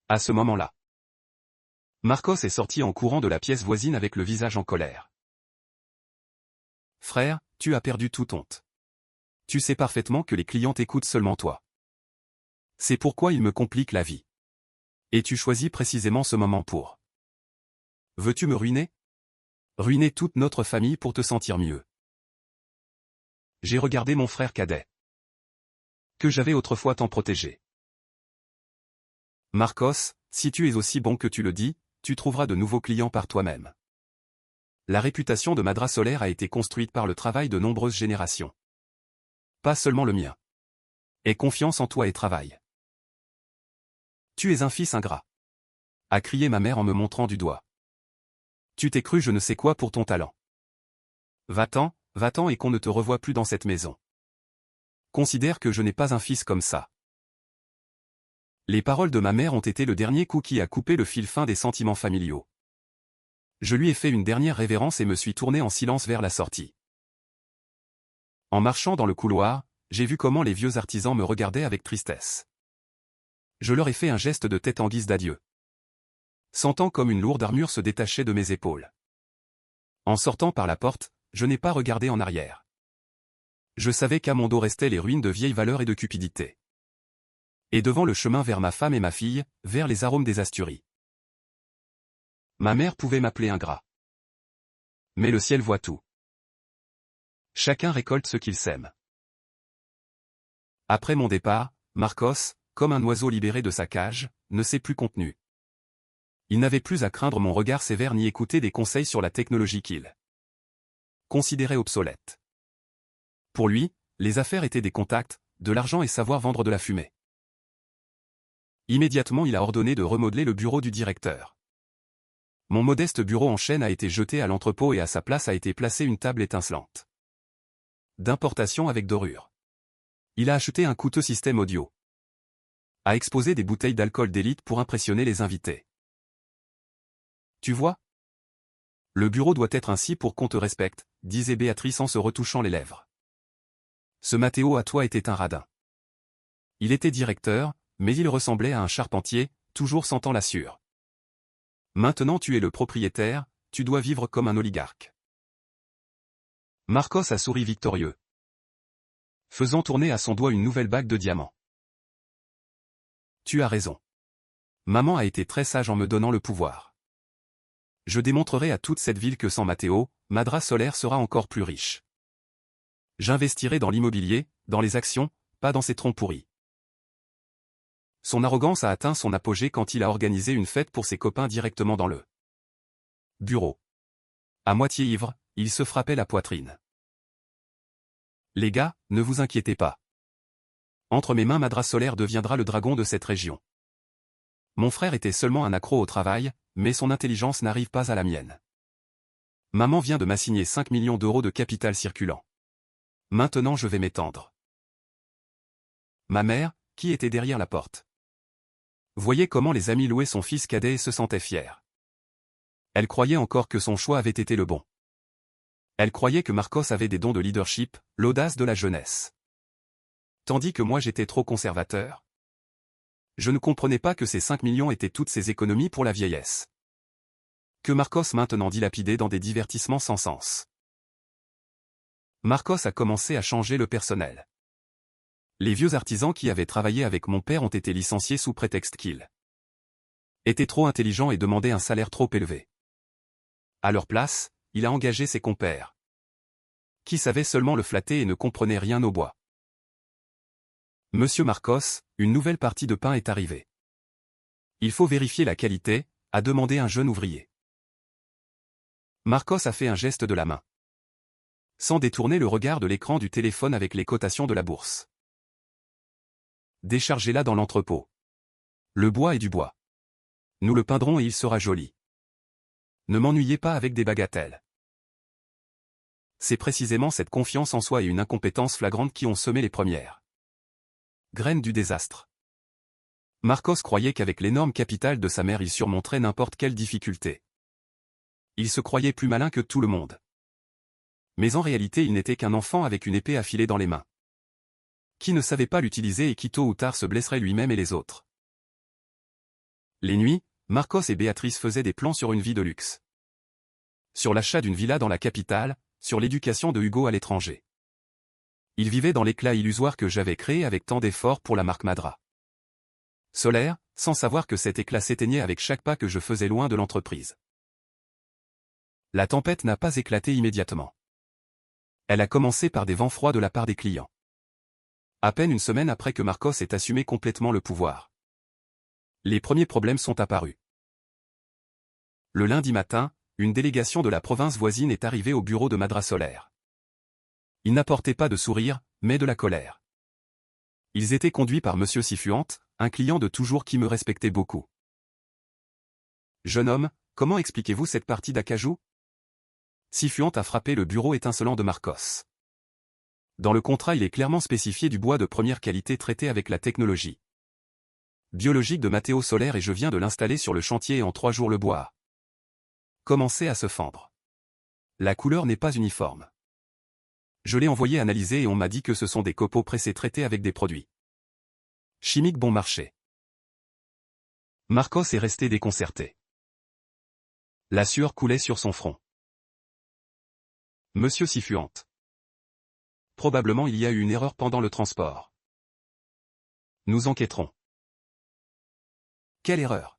À ce moment-là, Marcos est sorti en courant de la pièce voisine avec le visage en colère. Frère, tu as perdu toute honte. Tu sais parfaitement que les clients t'écoutent seulement toi. C'est pourquoi ils me compliquent la vie. Et tu choisis précisément ce moment pour. Veux-tu me ruiner? Ruiner toute notre famille pour te sentir mieux. J'ai regardé mon frère cadet. Que j'avais autrefois tant protégé. Marcos, si tu es aussi bon que tu le dis, tu trouveras de nouveaux clients par toi-même. La réputation de Madras Solaire a été construite par le travail de nombreuses générations. Pas seulement le mien. Aie confiance en toi et travaille. Tu es un fils ingrat. A crié ma mère en me montrant du doigt. Tu t'es cru je ne sais quoi pour ton talent. Va-t'en et qu'on ne te revoie plus dans cette maison. Considère que je n'ai pas un fils comme ça. Les paroles de ma mère ont été le dernier coup qui a coupé le fil fin des sentiments familiaux. Je lui ai fait une dernière révérence et me suis tourné en silence vers la sortie. En marchant dans le couloir, j'ai vu comment les vieux artisans me regardaient avec tristesse. Je leur ai fait un geste de tête en guise d'adieu. Sentant comme une lourde armure se détacher de mes épaules. En sortant par la porte, je n'ai pas regardé en arrière. Je savais qu'à mon dos restaient les ruines de vieilles valeurs et de cupidité. Et devant le chemin vers ma femme et ma fille, vers les arômes des Asturies. Ma mère pouvait m'appeler ingrat. Mais le ciel voit tout. Chacun récolte ce qu'il sème. Après mon départ, Marcos, comme un oiseau libéré de sa cage, ne s'est plus contenu. Il n'avait plus à craindre mon regard sévère ni écouter des conseils sur la technologie qu'il considérait obsolète. Pour lui, les affaires étaient des contacts, de l'argent et savoir vendre de la fumée. Immédiatement il a ordonné de remodeler le bureau du directeur. Mon modeste bureau en chêne a été jeté à l'entrepôt et à sa place a été placée une table étincelante. D'importation avec dorure. Il a acheté un coûteux système audio. A exposé des bouteilles d'alcool d'élite pour impressionner les invités. Tu vois? Le bureau doit être ainsi pour qu'on te respecte, disait Béatrice en se retouchant les lèvres. Ce Mathéo à toi était un radin. Il était directeur, mais il ressemblait à un charpentier, toujours sentant la sueur. Maintenant tu es le propriétaire, tu dois vivre comme un oligarque. Marcos a souri victorieux, faisant tourner à son doigt une nouvelle bague de diamants. Tu as raison. Maman a été très sage en me donnant le pouvoir. Je démontrerai à toute cette ville que sans Mathéo, Madras Solaire sera encore plus riche. J'investirai dans l'immobilier, dans les actions, pas dans ces troncs pourris. Son arrogance a atteint son apogée quand il a organisé une fête pour ses copains directement dans le bureau. À moitié ivre, il se frappait la poitrine. Les gars, ne vous inquiétez pas. Entre mes mains Madras Solaire deviendra le dragon de cette région. Mon frère était seulement un accro au travail, mais son intelligence n'arrive pas à la mienne. Maman vient de m'assigner 5 millions d'euros de capital circulant. Maintenant je vais m'étendre. Ma mère, qui était derrière la porte, voyait comment les amis louaient son fils cadet et se sentait fière. Elle croyait encore que son choix avait été le bon. Elle croyait que Marcos avait des dons de leadership, l'audace de la jeunesse. Tandis que moi j'étais trop conservateur. Je ne comprenais pas que ces 5 millions étaient toutes ses économies pour la vieillesse. Que Marcos maintenant dilapidait dans des divertissements sans sens. Marcos a commencé à changer le personnel. Les vieux artisans qui avaient travaillé avec mon père ont été licenciés sous prétexte qu'ils étaient trop intelligents et demandaient un salaire trop élevé. À leur place, il a engagé ses compères, qui savaient seulement le flatter et ne comprenaient rien au bois. Monsieur Marcos, une nouvelle partie de pain est arrivée. Il faut vérifier la qualité, a demandé un jeune ouvrier. Marcos a fait un geste de la main, sans détourner le regard de l'écran du téléphone avec les cotations de la bourse. Déchargez-la dans l'entrepôt. Le bois est du bois. Nous le peindrons et il sera joli. Ne m'ennuyez pas avec des bagatelles. C'est précisément cette confiance en soi et une incompétence flagrante qui ont semé les premières graines du désastre. Marcos croyait qu'avec l'énorme capital de sa mère il surmonterait n'importe quelle difficulté. Il se croyait plus malin que tout le monde. Mais en réalité il n'était qu'un enfant avec une épée affilée dans les mains, qui ne savait pas l'utiliser et qui tôt ou tard se blesserait lui-même et les autres. Les nuits, Marcos et Béatrice faisaient des plans sur une vie de luxe. Sur l'achat d'une villa dans la capitale, sur l'éducation de Hugo à l'étranger. Ils vivaient dans l'éclat illusoire que j'avais créé avec tant d'efforts pour la marque Madra Solaire, sans savoir que cet éclat s'éteignait avec chaque pas que je faisais loin de l'entreprise. La tempête n'a pas éclaté immédiatement. Elle a commencé par des vents froids de la part des clients. À peine une semaine après que Marcos ait assumé complètement le pouvoir, les premiers problèmes sont apparus. Le lundi matin, une délégation de la province voisine est arrivée au bureau de Madra Solaire. Ils n'apportaient pas de sourire, mais de la colère. Ils étaient conduits par Monsieur Sifuente, un client de toujours qui me respectait beaucoup. Jeune homme, comment expliquez-vous cette partie d'acajou? Sifuente a frappé le bureau étincelant de Marcos. Dans le contrat il est clairement spécifié du bois de première qualité traité avec la technologie biologique de Matteo Solaire et je viens de l'installer sur le chantier et en 3 jours le bois a commencé à se fendre. La couleur n'est pas uniforme. Je l'ai envoyé analyser et on m'a dit que ce sont des copeaux pressés traités avec des produits chimiques bon marché. Marcos est resté déconcerté. La sueur coulait sur son front. Monsieur Sifuente. Probablement il y a eu une erreur pendant le transport. Nous enquêterons. Quelle erreur?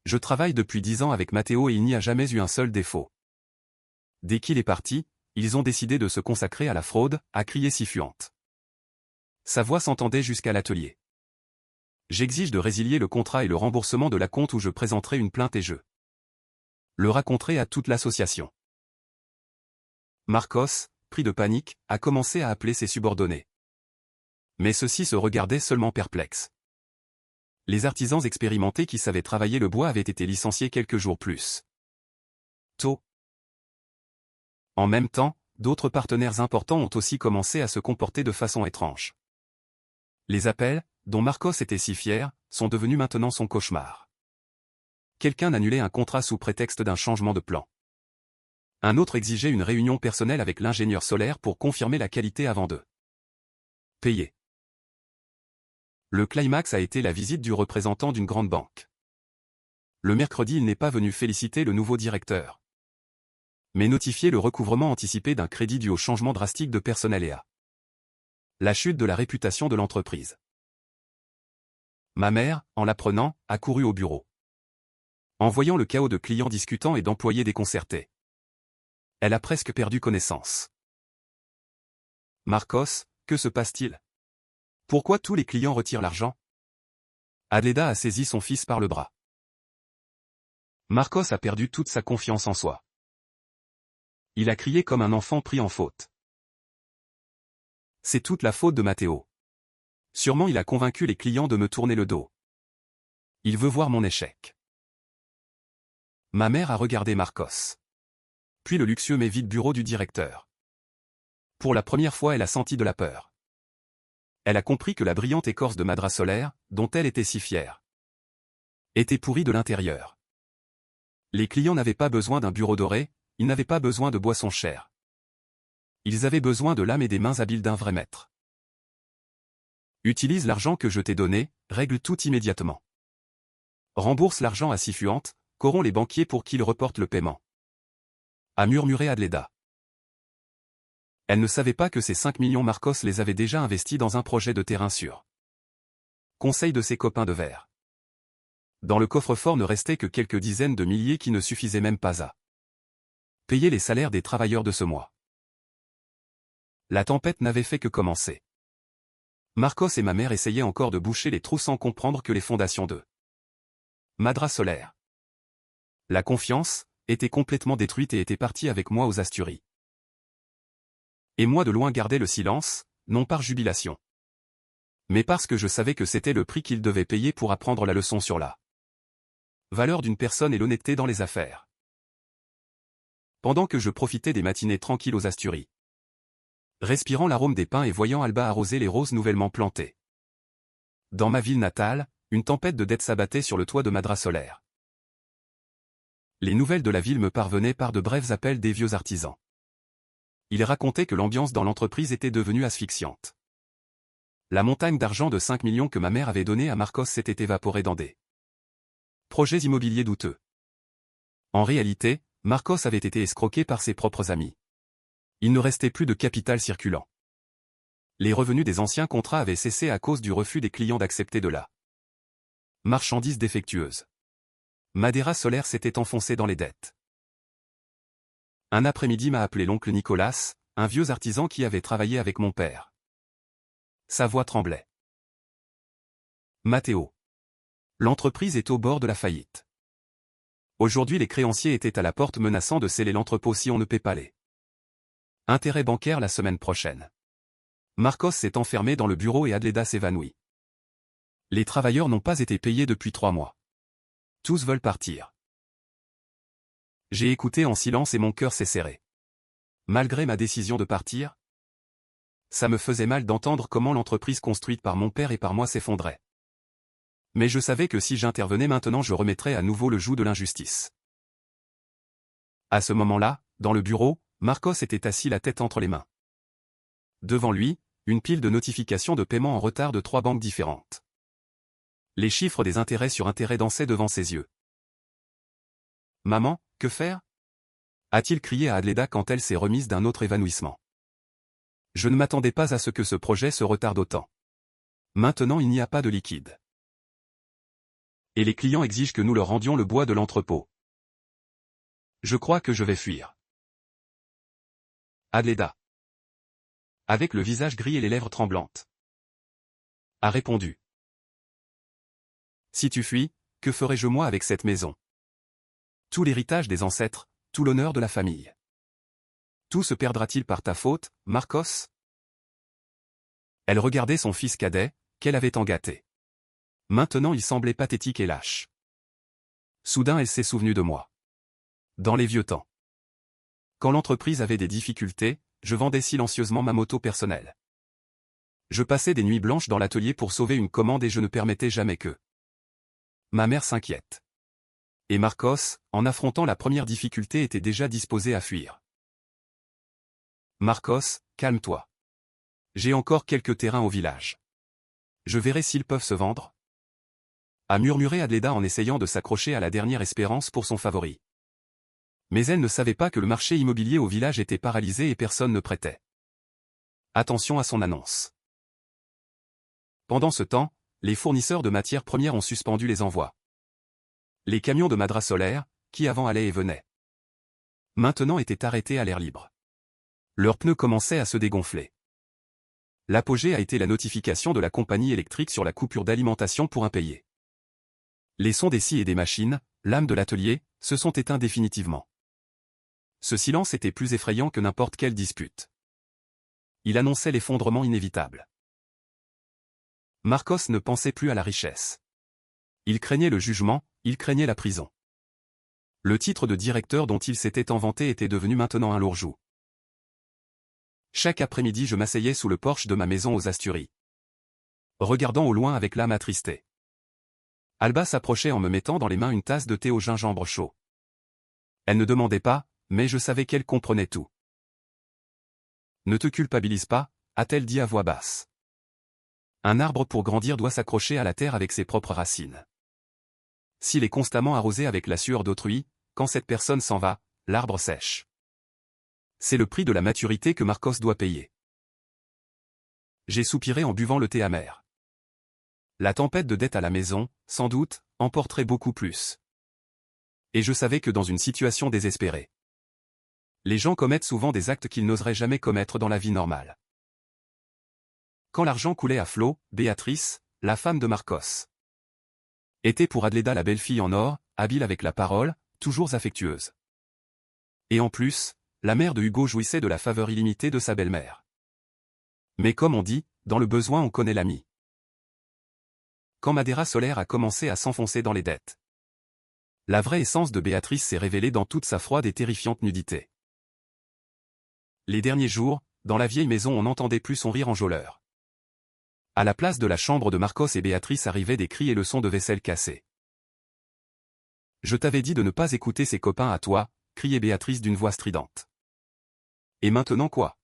Je travaille depuis 10 ans avec Matteo et il n'y a jamais eu un seul défaut. Dès qu'il est parti, ils ont décidé de se consacrer à la fraude, a crié Sifuente. Sa voix s'entendait jusqu'à l'atelier. J'exige de résilier le contrat et le remboursement de la compte ou je présenterai une plainte et je le raconterai à toute l'association. Marcos, pris de panique, a commencé à appeler ses subordonnés. Mais ceux-ci se regardaient seulement perplexes. Les artisans expérimentés qui savaient travailler le bois avaient été licenciés quelques jours plus tôt. En même temps, d'autres partenaires importants ont aussi commencé à se comporter de façon étrange. Les appels, dont Marcos était si fier, sont devenus maintenant son cauchemar. Quelqu'un annulait un contrat sous prétexte d'un changement de plan. Un autre exigeait une réunion personnelle avec l'ingénieur Solaire pour confirmer la qualité avant de payer. Le climax a été la visite du représentant d'une grande banque. Le mercredi il n'est pas venu féliciter le nouveau directeur, mais notifier le recouvrement anticipé d'un crédit dû au changement drastique de personnel et à la chute de la réputation de l'entreprise. Ma mère, en l'apprenant, a couru au bureau. En voyant le chaos de clients discutants et d'employés déconcertés, elle a presque perdu connaissance. Marcos, que se passe-t-il? Pourquoi tous les clients retirent l'argent? Adleda a saisi son fils par le bras. Marcos a perdu toute sa confiance en soi. Il a crié comme un enfant pris en faute. C'est toute la faute de Matteo. Sûrement il a convaincu les clients de me tourner le dos. Il veut voir mon échec. Ma mère a regardé Marcos. puis le luxueux mais vide bureau du directeur. Pour la première fois elle a senti de la peur. Elle a compris que la brillante écorce de madras solaire, dont elle était si fière, était pourrie de l'intérieur. Les clients n'avaient pas besoin d'un bureau doré, ils n'avaient pas besoin de boissons chères. Ils avaient besoin de l'âme et des mains habiles d'un vrai maître. Utilise l'argent que je t'ai donné, règle tout immédiatement. Rembourse l'argent à Sifuente, corrompt les banquiers pour qu'ils reportent le paiement. A murmuré Adleda. Elle ne savait pas que ces 5 millions Marcos les avait déjà investis dans un projet de terrain sûr. Conseil de ses copains de verre. Dans le coffre-fort ne restait que quelques dizaines de milliers qui ne suffisaient même pas à payer les salaires des travailleurs de ce mois. La tempête n'avait fait que commencer. Marcos et ma mère essayaient encore de boucher les trous sans comprendre que les fondations de madras solaire, la confiance, étaient complètement détruites et étaient parties avec moi aux Asturies. Et moi de loin gardais le silence, non par jubilation, mais parce que je savais que c'était le prix qu'il devait payer pour apprendre la leçon sur la valeur d'une personne et l'honnêteté dans les affaires. Pendant que je profitais des matinées tranquilles aux Asturies, respirant l'arôme des pins et voyant Alba arroser les roses nouvellement plantées. Dans ma ville natale, une tempête de dettes s'abattait sur le toit de madras solaire. Les nouvelles de la ville me parvenaient par de brefs appels des vieux artisans. Ils racontaient que l'ambiance dans l'entreprise était devenue asphyxiante. La montagne d'argent de 5 millions que ma mère avait donnée à Marcos s'était évaporée dans des projets immobiliers douteux. En réalité, Marcos avait été escroqué par ses propres amis. Il ne restait plus de capital circulant. Les revenus des anciens contrats avaient cessé à cause du refus des clients d'accepter de la marchandise défectueuse. Madras Solaire s'était enfoncé dans les dettes. Un après-midi m'a appelé l'oncle Nicolas, un vieux artisan qui avait travaillé avec mon père. Sa voix tremblait. Matteo. L'entreprise est au bord de la faillite. Aujourd'hui les créanciers étaient à la porte menaçant de sceller l'entrepôt si on ne paie pas les intérêts bancaires la semaine prochaine. Marcos s'est enfermé dans le bureau et Adleda s'évanouit. Les travailleurs n'ont pas été payés depuis 3 mois. Tous veulent partir. J'ai écouté en silence et mon cœur s'est serré. Malgré ma décision de partir, ça me faisait mal d'entendre comment l'entreprise construite par mon père et par moi s'effondrait. Mais je savais que si j'intervenais maintenant je remettrais à nouveau le joug de l'injustice. À ce moment-là, dans le bureau, Marcos était assis la tête entre les mains. Devant lui, une pile de notifications de paiement en retard de 3 banques différentes. Les chiffres des intérêts sur intérêts dansaient devant ses yeux. « Maman, que faire ?» a-t-il crié à Adleda quand elle s'est remise d'un autre évanouissement. Je ne m'attendais pas à ce que ce projet se retarde autant. Maintenant il n'y a pas de liquide. Et les clients exigent que nous leur rendions le bois de l'entrepôt. Je crois que je vais fuir. Adleda, avec le visage gris et les lèvres tremblantes, a répondu. Si tu fuis, que ferai-je moi avec cette maison? Tout l'héritage des ancêtres, tout l'honneur de la famille. Tout se perdra-t-il par ta faute, Marcos? Elle regardait son fils cadet, qu'elle avait tant gâté. Maintenant il semblait pathétique et lâche. Soudain elle s'est souvenue de moi. Dans les vieux temps. Quand l'entreprise avait des difficultés, je vendais silencieusement ma moto personnelle. Je passais des nuits blanches dans l'atelier pour sauver une commande et je ne permettais jamais que ma mère s'inquiète. Et Marcos, en affrontant la première difficulté, était déjà disposé à fuir. Marcos, calme-toi. J'ai encore quelques terrains au village. Je verrai s'ils peuvent se vendre. A murmuré Adleda en essayant de s'accrocher à la dernière espérance pour son favori. Mais elle ne savait pas que le marché immobilier au village était paralysé et personne ne prêtait attention à son annonce. Pendant ce temps, les fournisseurs de matières premières ont suspendu les envois. Les camions de madras solaire, qui avant allaient et venaient, maintenant étaient arrêtés à l'air libre. Leurs pneus commençaient à se dégonfler. L'apogée a été la notification de la compagnie électrique sur la coupure d'alimentation pour impayés. Les sons des scies et des machines, l'âme de l'atelier, se sont éteints définitivement. Ce silence était plus effrayant que n'importe quelle dispute. Il annonçait l'effondrement inévitable. Marcos ne pensait plus à la richesse. Il craignait le jugement, il craignait la prison. Le titre de directeur dont il s'était tant vanté était devenu maintenant un lourd joug. Chaque après-midi je m'asseyais sous le porche de ma maison aux Asturies, regardant au loin avec l'âme attristée. Alba s'approchait en me mettant dans les mains une tasse de thé au gingembre chaud. Elle ne demandait pas, mais je savais qu'elle comprenait tout. Ne te culpabilise pas, a-t-elle dit à voix basse. Un arbre pour grandir doit s'accrocher à la terre avec ses propres racines. S'il est constamment arrosé avec la sueur d'autrui, quand cette personne s'en va, l'arbre sèche. C'est le prix de la maturité que Marcos doit payer. J'ai soupiré en buvant le thé amer. La tempête de dette à la maison, sans doute, emporterait beaucoup plus. Et je savais que dans une situation désespérée, les gens commettent souvent des actes qu'ils n'oseraient jamais commettre dans la vie normale. Quand l'argent coulait à flot, Béatrice, la femme de Marcos, était pour Adleda la belle-fille en or, habile avec la parole, toujours affectueuse. Et en plus, la mère de Hugo jouissait de la faveur illimitée de sa belle-mère. Mais comme on dit, dans le besoin on connaît l'ami. Quand Madeira Solaire a commencé à s'enfoncer dans les dettes, la vraie essence de Béatrice s'est révélée dans toute sa froide et terrifiante nudité. Les derniers jours, dans la vieille maison on n'entendait plus son rire enjôleur. À la place de la chambre de Marcos et Béatrice arrivaient des cris et le son de vaisselle cassée. « Je t'avais dit de ne pas écouter ses copains à toi », criait Béatrice d'une voix stridente. « Et maintenant quoi?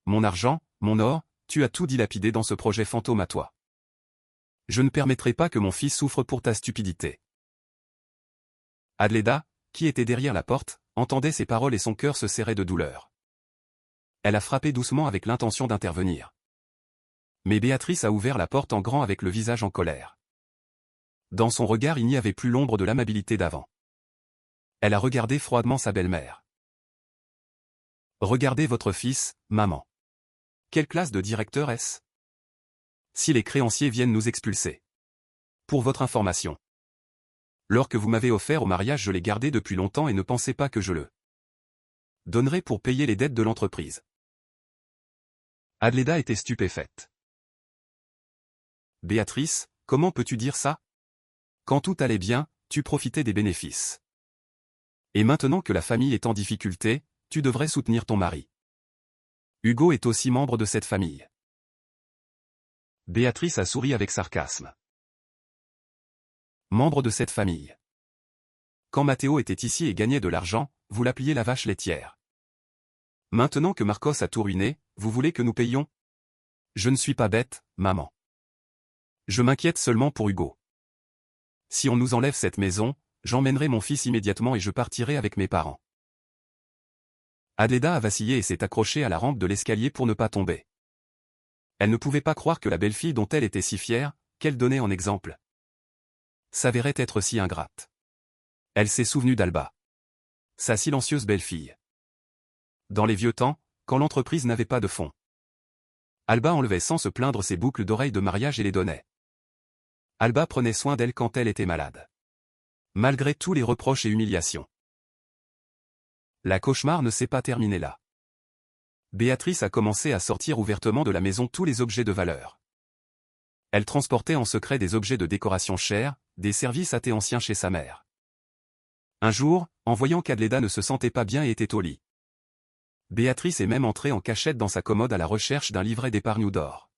Mon argent, mon or, tu as tout dilapidé dans ce projet fantôme à toi. Je ne permettrai pas que mon fils souffre pour ta stupidité. » Adleda, qui était derrière la porte, entendait ces paroles et son cœur se serrait de douleur. Elle a frappé doucement avec l'intention d'intervenir. Mais Béatrice a ouvert la porte en grand avec le visage en colère. Dans son regard il n'y avait plus l'ombre de l'amabilité d'avant. Elle a regardé froidement sa belle-mère. « Regardez votre fils, maman. Quelle classe de directeur est-ce? Si les créanciers viennent nous expulser. Pour votre information. L'or que vous m'avez offert au mariage je l'ai gardé depuis longtemps et ne pensez pas que je le donnerai pour payer les dettes de l'entreprise. » Adleda était stupéfaite. « Béatrice, comment peux-tu dire ça? Quand tout allait bien, tu profitais des bénéfices. Et maintenant que la famille est en difficulté, tu devrais soutenir ton mari. Hugo est aussi membre de cette famille. » Béatrice a souri avec sarcasme. « Membre de cette famille. Quand Matteo était ici et gagnait de l'argent, vous l'appeliez la vache laitière. Maintenant que Marcos a tout ruiné, vous voulez que nous payions? Je ne suis pas bête, maman. Je m'inquiète seulement pour Hugo. Si on nous enlève cette maison, j'emmènerai mon fils immédiatement et je partirai avec mes parents. » Adleda a vacillé et s'est accrochée à la rampe de l'escalier pour ne pas tomber. Elle ne pouvait pas croire que la belle-fille dont elle était si fière, qu'elle donnait en exemple, s'avérait être si ingrate. Elle s'est souvenue d'Alba. Sa silencieuse belle-fille. Dans les vieux temps, quand l'entreprise n'avait pas de fonds, Alba enlevait sans se plaindre ses boucles d'oreilles de mariage et les donnait. Alba prenait soin d'elle quand elle était malade. Malgré tous les reproches et humiliations. La cauchemar ne s'est pas terminé là. Béatrice a commencé à sortir ouvertement de la maison tous les objets de valeur. Elle transportait en secret des objets de décoration chers, des services athées anciens chez sa mère. Un jour, en voyant qu'Adleda ne se sentait pas bien et était au lit, Béatrice est même entrée en cachette dans sa commode à la recherche d'un livret d'épargne ou d'or.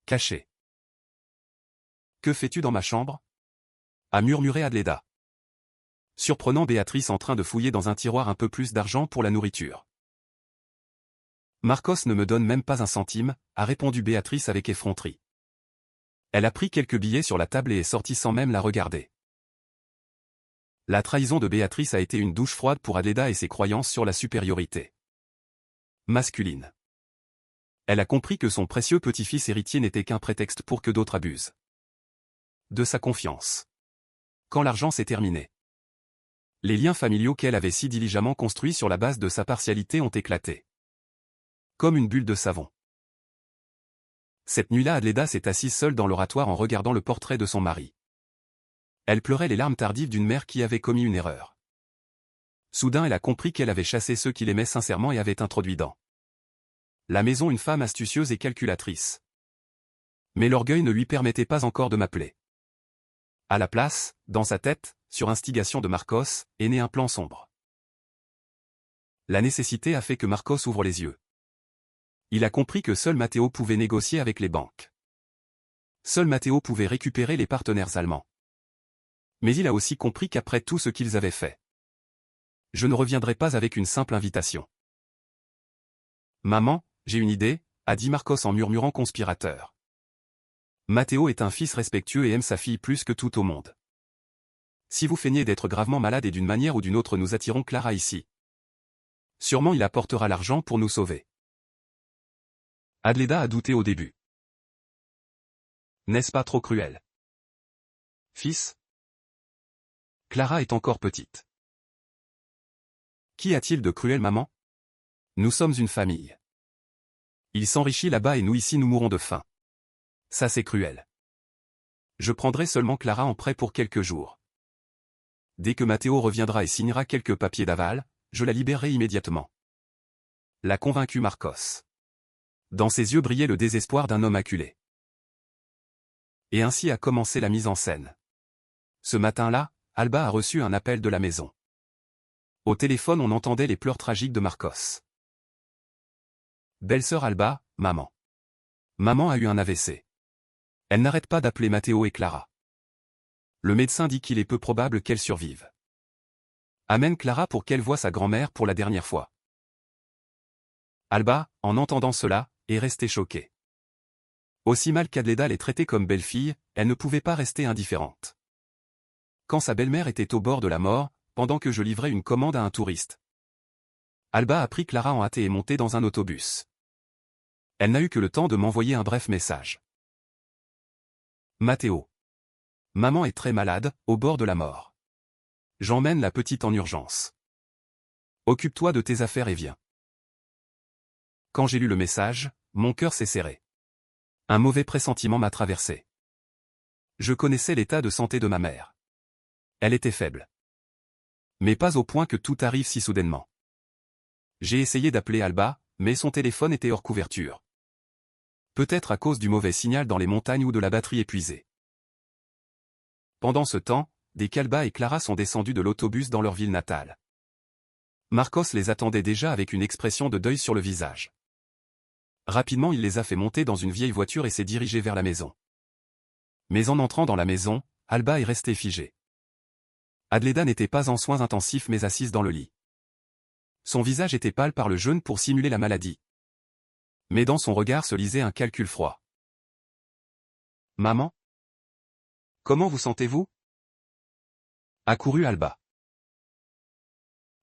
Caché. « Que fais-tu dans ma chambre ?» a murmuré Adleda. Surprenant Béatrice en train de fouiller dans un tiroir un peu plus d'argent pour la nourriture. « Marcos ne me donne même pas un centime, » a répondu Béatrice avec effronterie. Elle a pris quelques billets sur la table et est sortie sans même la regarder. La trahison de Béatrice a été une douche froide pour Adleda et ses croyances sur la supériorité masculine. Elle a compris que son précieux petit-fils héritier n'était qu'un prétexte pour que d'autres abusent de sa confiance. Quand l'argent s'est terminé, les liens familiaux qu'elle avait si diligemment construits sur la base de sa partialité ont éclaté. Comme une bulle de savon. Cette nuit-là Adleda s'est assise seule dans l'oratoire en regardant le portrait de son mari. Elle pleurait les larmes tardives d'une mère qui avait commis une erreur. Soudain elle a compris qu'elle avait chassé ceux qui l'aimaient sincèrement et avait introduit dans la maison une femme astucieuse et calculatrice. Mais l'orgueil ne lui permettait pas encore de m'appeler. À la place, dans sa tête, sur instigation de Marcos, est né un plan sombre. La nécessité a fait que Marcos ouvre les yeux. Il a compris que seul Matteo pouvait négocier avec les banques. Seul Matteo pouvait récupérer les partenaires allemands. Mais il a aussi compris qu'après tout ce qu'ils avaient fait, je ne reviendrai pas avec une simple invitation. Maman, j'ai une idée, a dit Marcos en murmurant conspirateur. Matteo est un fils respectueux et aime sa fille plus que tout au monde. Si vous feignez d'être gravement malade et d'une manière ou d'une autre nous attirons Clara ici. Sûrement il apportera l'argent pour nous sauver. Adleda a douté au début. N'est-ce pas trop cruel? Fils? Clara est encore petite. Qu'y a-t-il de cruel, maman? Nous sommes une famille. Il s'enrichit là-bas et nous ici nous mourrons de faim. Ça c'est cruel. Je prendrai seulement Clara en prêt pour quelques jours. Dès que Matteo reviendra et signera quelques papiers d'aval, je la libérerai immédiatement. L'a convaincu Marcos. Dans ses yeux brillait le désespoir d'un homme acculé. Et ainsi a commencé la mise en scène. Ce matin-là, Alba a reçu un appel de la maison. Au téléphone on entendait les pleurs tragiques de Marcos. Belle-sœur Alba, maman. Maman a eu un AVC. Elle n'arrête pas d'appeler Matteo et Clara. Le médecin dit qu'il est peu probable qu'elle survive. Amène Clara pour qu'elle voie sa grand-mère pour la dernière fois. Alba, en entendant cela, est restée choquée. Aussi mal qu'Adleda les traitait comme belle-fille, elle ne pouvait pas rester indifférente. Quand sa belle-mère était au bord de la mort, pendant que je livrais une commande à un touriste, Alba a pris Clara en hâte et est montée dans un autobus. Elle n'a eu que le temps de m'envoyer un bref message. Matteo. Maman est très malade, au bord de la mort. J'emmène la petite en urgence. Occupe-toi de tes affaires et viens. Quand j'ai lu le message, mon cœur s'est serré. Un mauvais pressentiment m'a traversé. Je connaissais l'état de santé de ma mère. Elle était faible. Mais pas au point que tout arrive si soudainement. J'ai essayé d'appeler Alba, mais son téléphone était hors couverture. Peut-être à cause du mauvais signal dans les montagnes ou de la batterie épuisée. Pendant ce temps, dès qu'Alba et Clara sont descendus de l'autobus dans leur ville natale, Marcos les attendait déjà avec une expression de deuil sur le visage. Rapidement il les a fait monter dans une vieille voiture et s'est dirigé vers la maison. Mais en entrant dans la maison, Alba est restée figée. Adleda n'était pas en soins intensifs mais assise dans le lit. Son visage était pâle par le jeûne pour simuler la maladie. Mais dans son regard se lisait un calcul froid. Maman? Comment vous sentez-vous? Accourut Alba.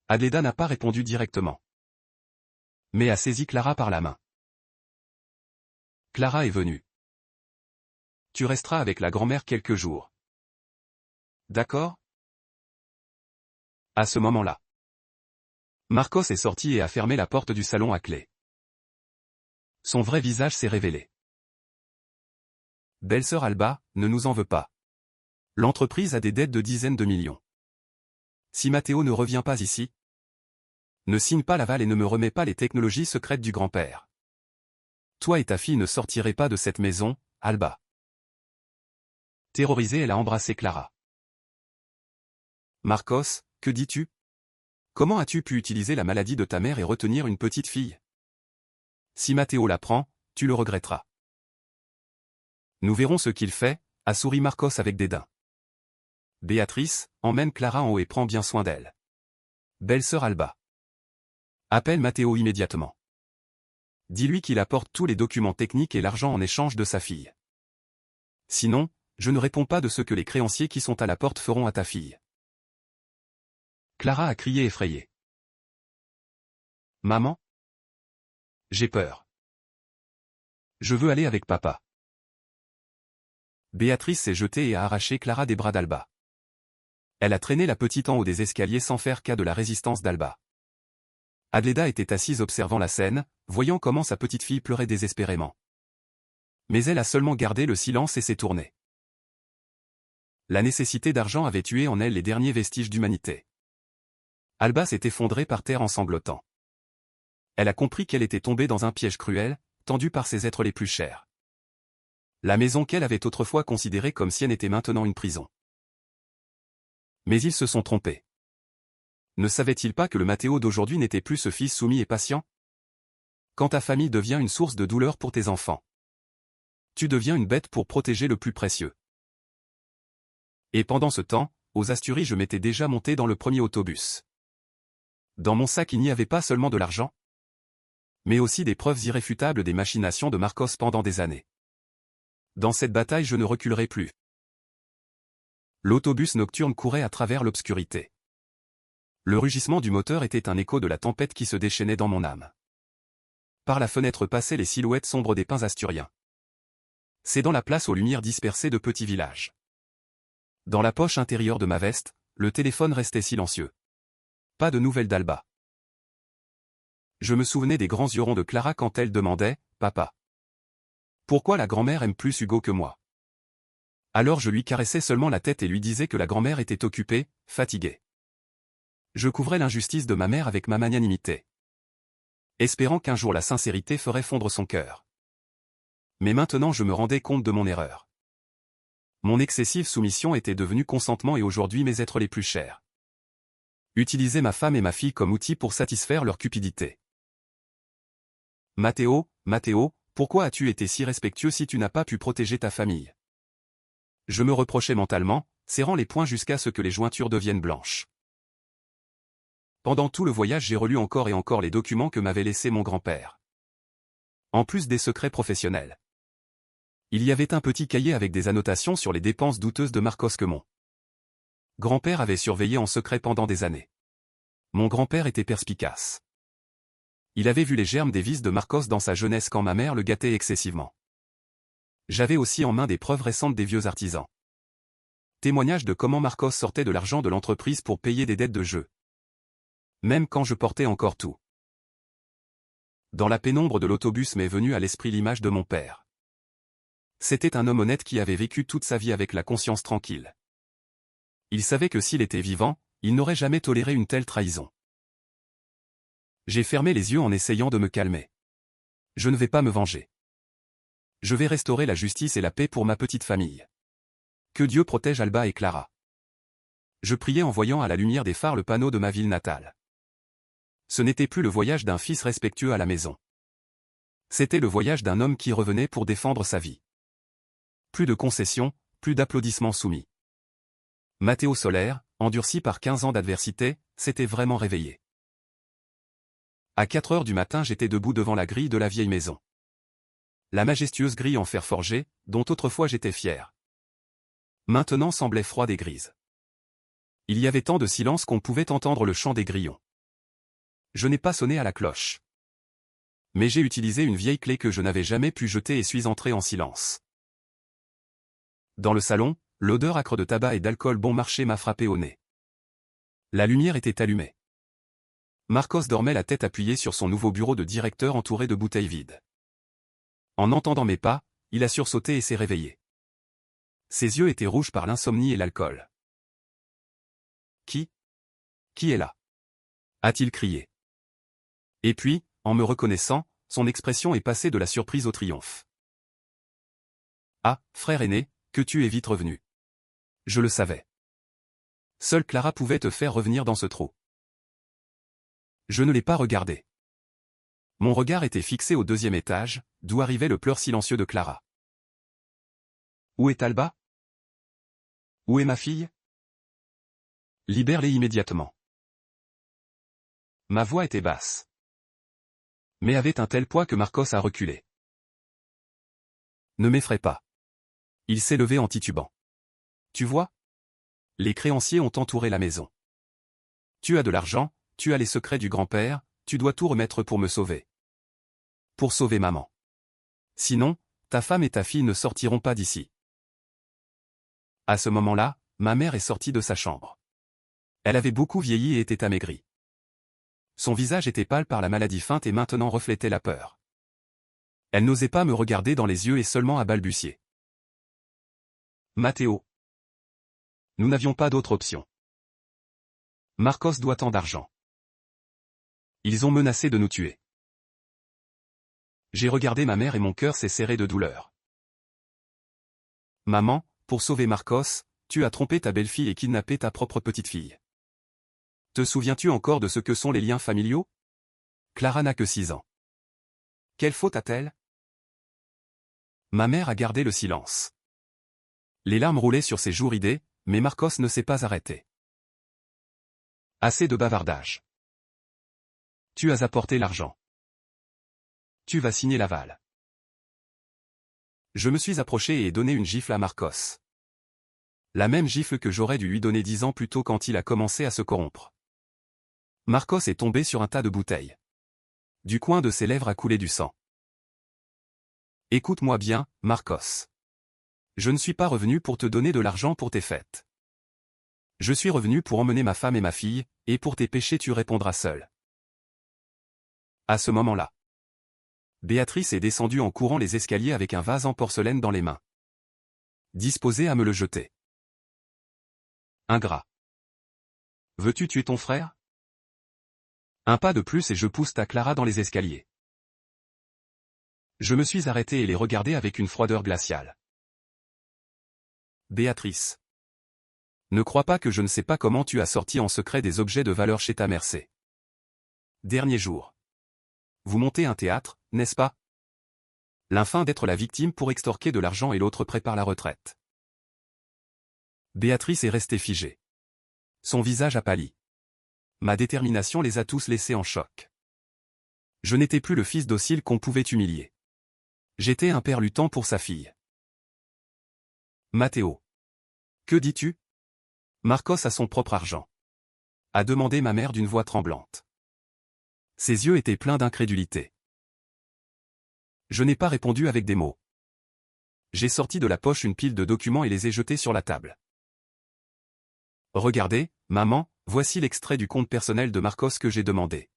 Adleda n'a pas répondu directement, mais a saisi Clara par la main. Clara est venue. Tu resteras avec la grand-mère quelques jours. D'accord? À ce moment-là, Marcos est sorti et a fermé la porte du salon à clé. Son vrai visage s'est révélé. Belle-sœur Alba, ne nous en veux pas. L'entreprise a des dettes de dizaines de millions. Si Matteo ne revient pas ici, ne signe pas l'aval et ne me remets pas les technologies secrètes du grand-père. Toi et ta fille ne sortirez pas de cette maison, Alba. Terrorisée, elle a embrassé Clara. Marcos, que dis-tu? Comment as-tu pu utiliser la maladie de ta mère et retenir une petite fille? Si Matteo l'apprend, tu le regretteras. Nous verrons ce qu'il fait, a souri Marcos avec dédain. Béatrice, emmène Clara en haut et prends bien soin d'elle. Belle-sœur Alba. Appelle Matteo immédiatement. Dis-lui qu'il apporte tous les documents techniques et l'argent en échange de sa fille. Sinon, je ne réponds pas de ce que les créanciers qui sont à la porte feront à ta fille. Clara a crié effrayée. Maman? J'ai peur. Je veux aller avec papa. Béatrice s'est jetée et a arraché Clara des bras d'Alba. Elle a traîné la petite en haut des escaliers sans faire cas de la résistance d'Alba. Adleda était assise observant la scène, voyant comment sa petite fille pleurait désespérément. Mais elle a seulement gardé le silence et s'est tournée. La nécessité d'argent avait tué en elle les derniers vestiges d'humanité. Alba s'est effondrée par terre en sanglotant. Elle a compris qu'elle était tombée dans un piège cruel, tendu par ses êtres les plus chers. La maison qu'elle avait autrefois considérée comme sienne était maintenant une prison. Mais ils se sont trompés. Ne savaient-ils pas que le Matteo d'aujourd'hui n'était plus ce fils soumis et patient? Quand ta famille devient une source de douleur pour tes enfants, tu deviens une bête pour protéger le plus précieux. Et pendant ce temps, aux Asturies je m'étais déjà monté dans le premier autobus. Dans mon sac il n'y avait pas seulement de l'argent, mais aussi des preuves irréfutables des machinations de Marcos pendant des années. Dans cette bataille je ne reculerai plus. L'autobus nocturne courait à travers l'obscurité. Le rugissement du moteur était un écho de la tempête qui se déchaînait dans mon âme. Par la fenêtre passaient les silhouettes sombres des pins asturiens. C'est dans la place aux lumières dispersées de petits villages. Dans la poche intérieure de ma veste, le téléphone restait silencieux. Pas de nouvelles d'Alba. Je me souvenais des grands yeux ronds de Clara quand elle demandait « Papa, pourquoi la grand-mère aime plus Hugo que moi ?» Alors je lui caressais seulement la tête et lui disais que la grand-mère était occupée, fatiguée. Je couvrais l'injustice de ma mère avec ma magnanimité, espérant qu'un jour la sincérité ferait fondre son cœur. Mais maintenant je me rendais compte de mon erreur. Mon excessive soumission était devenue consentement et aujourd'hui mes êtres les plus chers. Utiliser ma femme et ma fille comme outils pour satisfaire leur cupidité. Matteo, pourquoi as-tu été si respectueux si tu n'as pas pu protéger ta famille? Je me reprochais mentalement, serrant les poings jusqu'à ce que les jointures deviennent blanches. Pendant tout le voyage j'ai relu encore et encore les documents que m'avait laissés mon grand-père. En plus des secrets professionnels. Il y avait un petit cahier avec des annotations sur les dépenses douteuses de Marcos que mon grand-père avait surveillé en secret pendant des années. Mon grand-père était perspicace. Il avait vu les germes des vices de Marcos dans sa jeunesse quand ma mère le gâtait excessivement. J'avais aussi en main des preuves récentes des vieux artisans. Témoignage de comment Marcos sortait de l'argent de l'entreprise pour payer des dettes de jeu. Même quand je portais encore tout. Dans la pénombre de l'autobus m'est venue à l'esprit l'image de mon père. C'était un homme honnête qui avait vécu toute sa vie avec la conscience tranquille. Il savait que s'il était vivant, il n'aurait jamais toléré une telle trahison. J'ai fermé les yeux en essayant de me calmer. Je ne vais pas me venger. Je vais restaurer la justice et la paix pour ma petite famille. Que Dieu protège Alba et Clara. Je priais en voyant à la lumière des phares le panneau de ma ville natale. Ce n'était plus le voyage d'un fils respectueux à la maison. C'était le voyage d'un homme qui revenait pour défendre sa vie. Plus de concessions, plus d'applaudissements soumis. Matteo Soler, endurci par 15 ans d'adversité, s'était vraiment réveillé. À 4 heures du matin j'étais debout devant la grille de la vieille maison. La majestueuse grille en fer forgé, dont autrefois j'étais fier. Maintenant semblait froide et grise. Il y avait tant de silence qu'on pouvait entendre le chant des grillons. Je n'ai pas sonné à la cloche. Mais j'ai utilisé une vieille clé que je n'avais jamais pu jeter et suis entré en silence. Dans le salon, l'odeur âcre de tabac et d'alcool bon marché m'a frappé au nez. La lumière était allumée. Marcos dormait la tête appuyée sur son nouveau bureau de directeur entouré de bouteilles vides. En entendant mes pas, il a sursauté et s'est réveillé. Ses yeux étaient rouges par l'insomnie et l'alcool. Qui est là? A-t-il crié. Et puis, en me reconnaissant, son expression est passée de la surprise au triomphe. Ah, frère aîné, que tu es vite revenu. Je le savais. Seule Clara pouvait te faire revenir dans ce trou. Je ne l'ai pas regardé. Mon regard était fixé au 2e étage, d'où arrivait le pleur silencieux de Clara. Où est Alba? Où est ma fille? Libère-les immédiatement. Ma voix était basse. Mais avait un tel poids que Marcos a reculé. Ne m'effraie pas. Il s'est levé en titubant. Tu vois? Les créanciers ont entouré la maison. Tu as de l'argent, tu as les secrets du grand-père, tu dois tout remettre pour me sauver. Pour sauver maman. Sinon, ta femme et ta fille ne sortiront pas d'ici. À ce moment-là, ma mère est sortie de sa chambre. Elle avait beaucoup vieilli et était amaigrie. Son visage était pâle par la maladie feinte et maintenant reflétait la peur. Elle n'osait pas me regarder dans les yeux et seulement à balbutier. Matteo. Nous n'avions pas d'autre option. Marcos doit tant d'argent. Ils ont menacé de nous tuer. J'ai regardé ma mère et mon cœur s'est serré de douleur. Maman, pour sauver Marcos, tu as trompé ta belle-fille et kidnappé ta propre petite-fille. Te souviens-tu encore de ce que sont les liens familiaux? Clara n'a que 6 ans. Quelle faute a-t-elle? Ma mère a gardé le silence. Les larmes roulaient sur ses joues ridées, mais Marcos ne s'est pas arrêté. Assez de bavardage. Tu as apporté l'argent. Tu vas signer l'aval. Je me suis approché et ai donné une gifle à Marcos. La même gifle que j'aurais dû lui donner 10 ans plus tôt quand il a commencé à se corrompre. Marcos est tombé sur un tas de bouteilles. Du coin de ses lèvres a coulé du sang. Écoute-moi bien, Marcos. Je ne suis pas revenu pour te donner de l'argent pour tes fêtes. Je suis revenu pour emmener ma femme et ma fille, et pour tes péchés tu répondras seul. À ce moment-là, Béatrice est descendue en courant les escaliers avec un vase en porcelaine dans les mains. Disposée à me le jeter. Ingrat. Veux-tu tuer ton frère? Un pas de plus et je pousse ta Clara dans les escaliers. Je me suis arrêté et les regardé avec une froideur glaciale. Béatrice. Ne crois pas que je ne sais pas comment tu as sorti en secret des objets de valeur chez ta Mercé. Dernier jour. Vous montez un théâtre, n'est-ce pas? L'un feint d'être la victime pour extorquer de l'argent et l'autre prépare la retraite. Béatrice est restée figée. Son visage a pâli. Ma détermination les a tous laissés en choc. Je n'étais plus le fils docile qu'on pouvait humilier. J'étais un père luttant pour sa fille. Mathéo. Que dis-tu? Marcos a son propre argent. A demandé ma mère d'une voix tremblante. Ses yeux étaient pleins d'incrédulité. Je n'ai pas répondu avec des mots. J'ai sorti de la poche une pile de documents et les ai jetés sur la table. Regardez, maman, voici l'extrait du compte personnel de Marcos que j'ai demandé.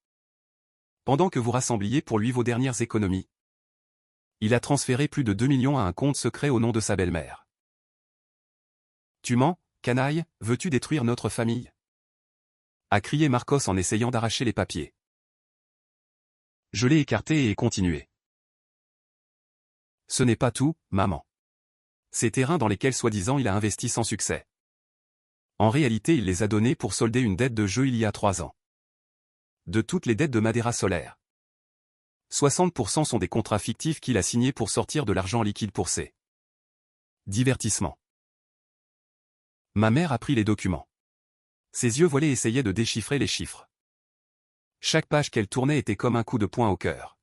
Pendant que vous rassembliez pour lui vos dernières économies, il a transféré plus de 2 millions à un compte secret au nom de sa belle-mère. Tu mens, canaille, veux-tu détruire notre famille? A crié Marcos en essayant d'arracher les papiers. Je l'ai écarté et ai continué. Ce n'est pas tout, maman. Ces terrains dans lesquels soi-disant il a investi sans succès. En réalité il les a donnés pour solder une dette de jeu il y a 3 ans. De toutes les dettes de Madeira Solaire, 60% sont des contrats fictifs qu'il a signés pour sortir de l'argent liquide pour ses divertissements. Ma mère a pris les documents. Ses yeux voilés essayaient de déchiffrer les chiffres. Chaque page qu'elle tournait était comme un coup de poing au cœur.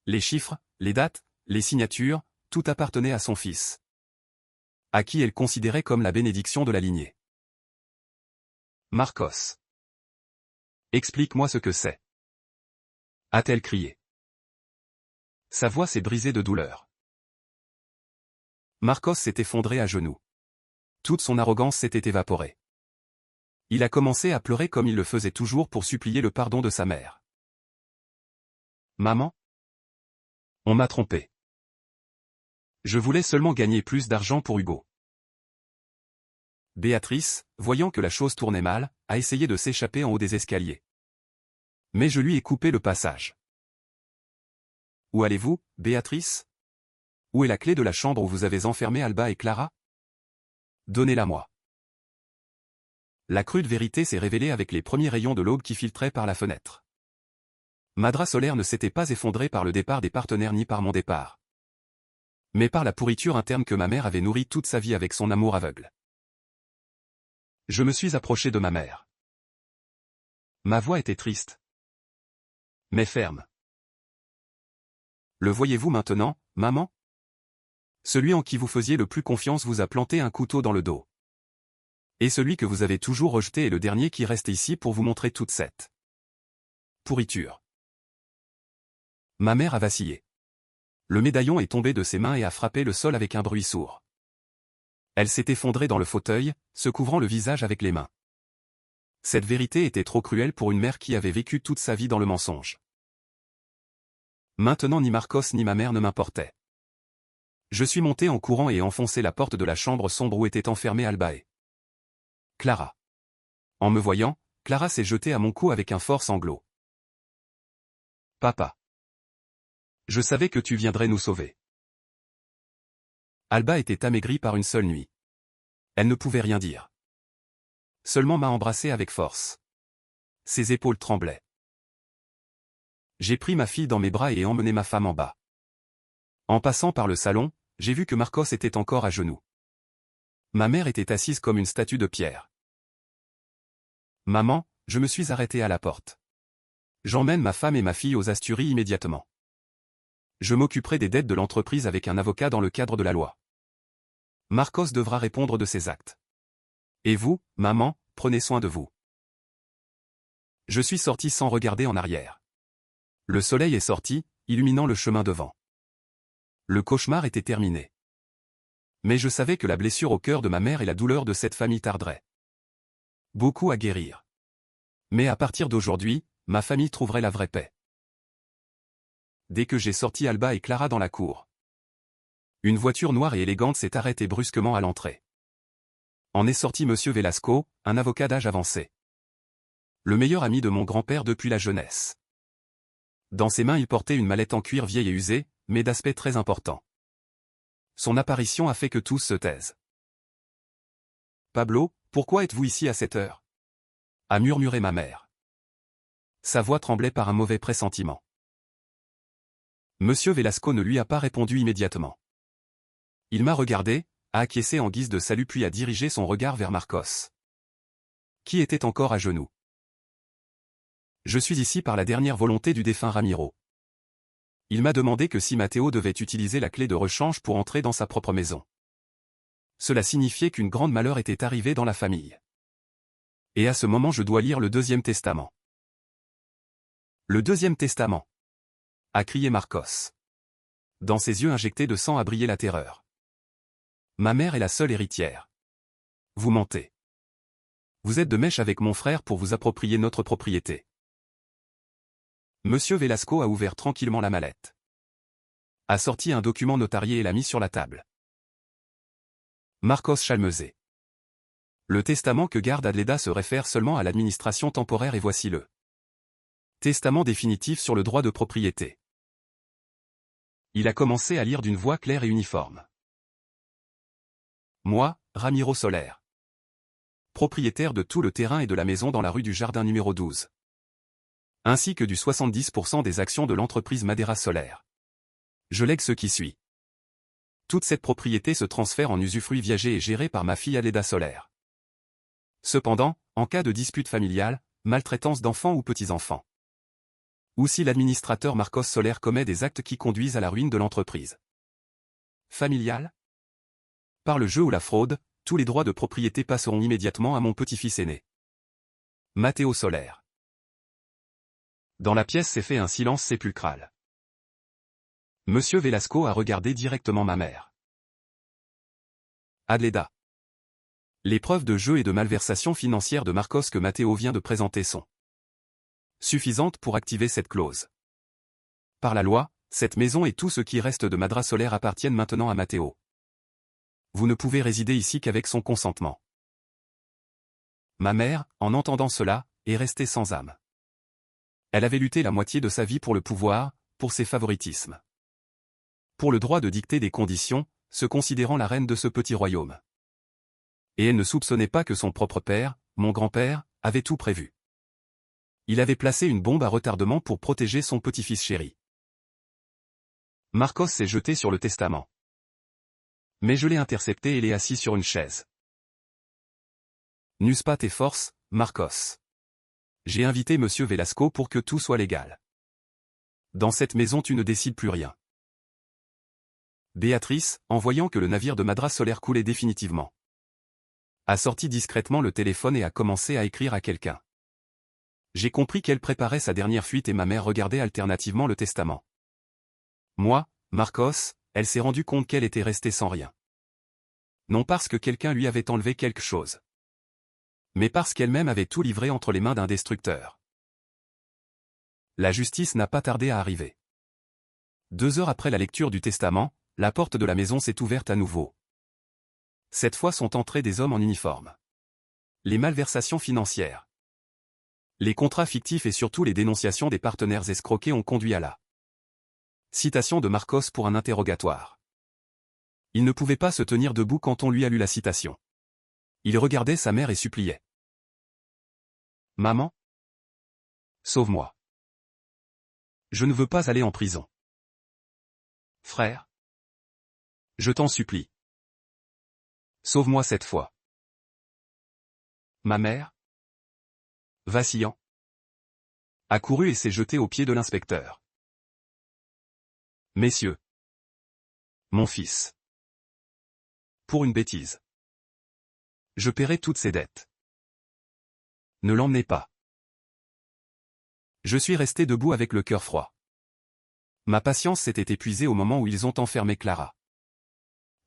Les chiffres, les dates, les signatures, tout appartenait à son fils, à qui elle considérait comme la bénédiction de la lignée. Marcos. Explique-moi ce que c'est. A-t-elle crié. Sa voix s'est brisée de douleur. Marcos s'est effondré à genoux. Toute son arrogance s'était évaporée. Il a commencé à pleurer comme il le faisait toujours pour supplier le pardon de sa mère. Maman? On m'a trompé. Je voulais seulement gagner plus d'argent pour Hugo. Béatrice, voyant que la chose tournait mal, a essayé de s'échapper en haut des escaliers. Mais je lui ai coupé le passage. Où allez-vous, Béatrice? Où est la clé de la chambre où vous avez enfermé Alba et Clara? Donnez-la-moi. La crude vérité s'est révélée avec les premiers rayons de l'aube qui filtraient par la fenêtre. Madeira Solaire ne s'était pas effondrée par le départ des partenaires ni par mon départ, mais par la pourriture interne que ma mère avait nourrie toute sa vie avec son amour aveugle. Je me suis approché de ma mère. Ma voix était triste, mais ferme. Le voyez-vous maintenant, maman? Celui en qui vous faisiez le plus confiance vous a planté un couteau dans le dos. Et celui que vous avez toujours rejeté est le dernier qui reste ici pour vous montrer toute cette pourriture. Ma mère a vacillé. Le médaillon est tombé de ses mains et a frappé le sol avec un bruit sourd. Elle s'est effondrée dans le fauteuil, se couvrant le visage avec les mains. Cette vérité était trop cruelle pour une mère qui avait vécu toute sa vie dans le mensonge. Maintenant ni Marcos ni ma mère ne m'importaient. Je suis monté en courant et ai enfoncé la porte de la chambre sombre où était enfermée Alba et Clara. En me voyant, Clara s'est jetée à mon cou avec un fort sanglot. Papa. Je savais que tu viendrais nous sauver. Alba était amaigrie par une seule nuit. Elle ne pouvait rien dire. Seulement m'a embrassé avec force. Ses épaules tremblaient. J'ai pris ma fille dans mes bras et ai emmené ma femme en bas. En passant par le salon, j'ai vu que Marcos était encore à genoux. Ma mère était assise comme une statue de pierre. Maman, je me suis arrêté à la porte. J'emmène ma femme et ma fille aux Asturies immédiatement. Je m'occuperai des dettes de l'entreprise avec un avocat dans le cadre de la loi. Marcos devra répondre de ses actes. Et vous, maman, prenez soin de vous. Je suis sorti sans regarder en arrière. Le soleil est sorti, illuminant le chemin devant. Le cauchemar était terminé. Mais je savais que la blessure au cœur de ma mère et la douleur de cette famille tarderaient beaucoup à guérir. Mais à partir d'aujourd'hui, ma famille trouverait la vraie paix. Dès que j'ai sorti Alba et Clara dans la cour, une voiture noire et élégante s'est arrêtée brusquement à l'entrée. En est sorti Monsieur Velasco, un avocat d'âge avancé. Le meilleur ami de mon grand-père depuis la jeunesse. Dans ses mains il portait une mallette en cuir vieille et usée, mais d'aspect très important. Son apparition a fait que tous se taisent. « Pablo, pourquoi êtes-vous ici à cette heure » a murmuré ma mère. Sa voix tremblait par un mauvais pressentiment. Monsieur Velasco ne lui a pas répondu immédiatement. Il m'a regardé, a acquiescé en guise de salut puis a dirigé son regard vers Marcos, qui était encore à genoux. Je suis ici par la dernière volonté du défunt Ramiro. Il m'a demandé que si Matteo devait utiliser la clé de rechange pour entrer dans sa propre maison. Cela signifiait qu'une grande malheur était arrivée dans la famille. Et à ce moment je dois lire le deuxième testament. Le deuxième testament, a crié Marcos. Dans ses yeux injectés de sang a brillé la terreur. Ma mère est la seule héritière. Vous mentez. Vous êtes de mèche avec mon frère pour vous approprier notre propriété. Monsieur Velasco a ouvert tranquillement la mallette. A sorti un document notarié et l'a mis sur la table. Marcos chalmeusé. Le testament que garde Adleda se réfère seulement à l'administration temporaire et voici le testament définitif sur le droit de propriété. Il a commencé à lire d'une voix claire et uniforme. Moi, Ramiro Soler, propriétaire de tout le terrain et de la maison dans la rue du Jardin numéro 12. Ainsi que du 70% des actions de l'entreprise Madeira Solaire. Je lègue ce qui suit. Toute cette propriété se transfère en usufruit viager et géré par ma fille Adleda Soler. Cependant, en cas de dispute familiale, maltraitance d'enfants ou petits-enfants, ou si l'administrateur Marcos Soler commet des actes qui conduisent à la ruine de l'entreprise familiale, par le jeu ou la fraude, tous les droits de propriété passeront immédiatement à mon petit-fils aîné, Matteo Soler. Dans la pièce s'est fait un silence sépulcral. Monsieur Velasco a regardé directement ma mère. Adleda. Les preuves de jeu et de malversation financière de Marcos que Matteo vient de présenter sont suffisantes pour activer cette clause. Par la loi, cette maison et tout ce qui reste de Madeira Solaire appartiennent maintenant à Matteo. Vous ne pouvez résider ici qu'avec son consentement. Ma mère, en entendant cela, est restée sans âme. Elle avait lutté la moitié de sa vie pour le pouvoir, pour ses favoritismes, pour le droit de dicter des conditions, se considérant la reine de ce petit royaume. Et elle ne soupçonnait pas que son propre père, mon grand-père, avait tout prévu. Il avait placé une bombe à retardement pour protéger son petit-fils chéri. Marcos s'est jeté sur le testament. Mais je l'ai intercepté et l'ai assis sur une chaise. N'use pas tes forces, Marcos. J'ai invité Monsieur Velasco pour que tout soit légal. Dans cette maison tu ne décides plus rien. Béatrice, en voyant que le navire de Madeira Solaire coulait définitivement, a sorti discrètement le téléphone et a commencé à écrire à quelqu'un. J'ai compris qu'elle préparait sa dernière fuite et ma mère regardait alternativement le testament. Moi, Marcos, elle s'est rendue compte qu'elle était restée sans rien. Non parce que quelqu'un lui avait enlevé quelque chose, mais parce qu'elle-même avait tout livré entre les mains d'un destructeur. La justice n'a pas tardé à arriver. 2 heures après la lecture du testament, la porte de la maison s'est ouverte à nouveau. Cette fois sont entrés des hommes en uniforme. Les malversations financières, les contrats fictifs et surtout les dénonciations des partenaires escroqués ont conduit à la citation de Marcos pour un interrogatoire. Il ne pouvait pas se tenir debout quand on lui a lu la citation. Il regardait sa mère et suppliait. Maman? Sauve-moi. Je ne veux pas aller en prison. Frère? Je t'en supplie. Sauve-moi cette fois. Ma mère? Vacillant. Accourut et s'est jeté aux pieds de l'inspecteur. Messieurs. Mon fils. Pour une bêtise. Je paierai toutes ses dettes. Ne l'emmenez pas. Je suis resté debout avec le cœur froid. Ma patience s'était épuisée au moment où ils ont enfermé Clara.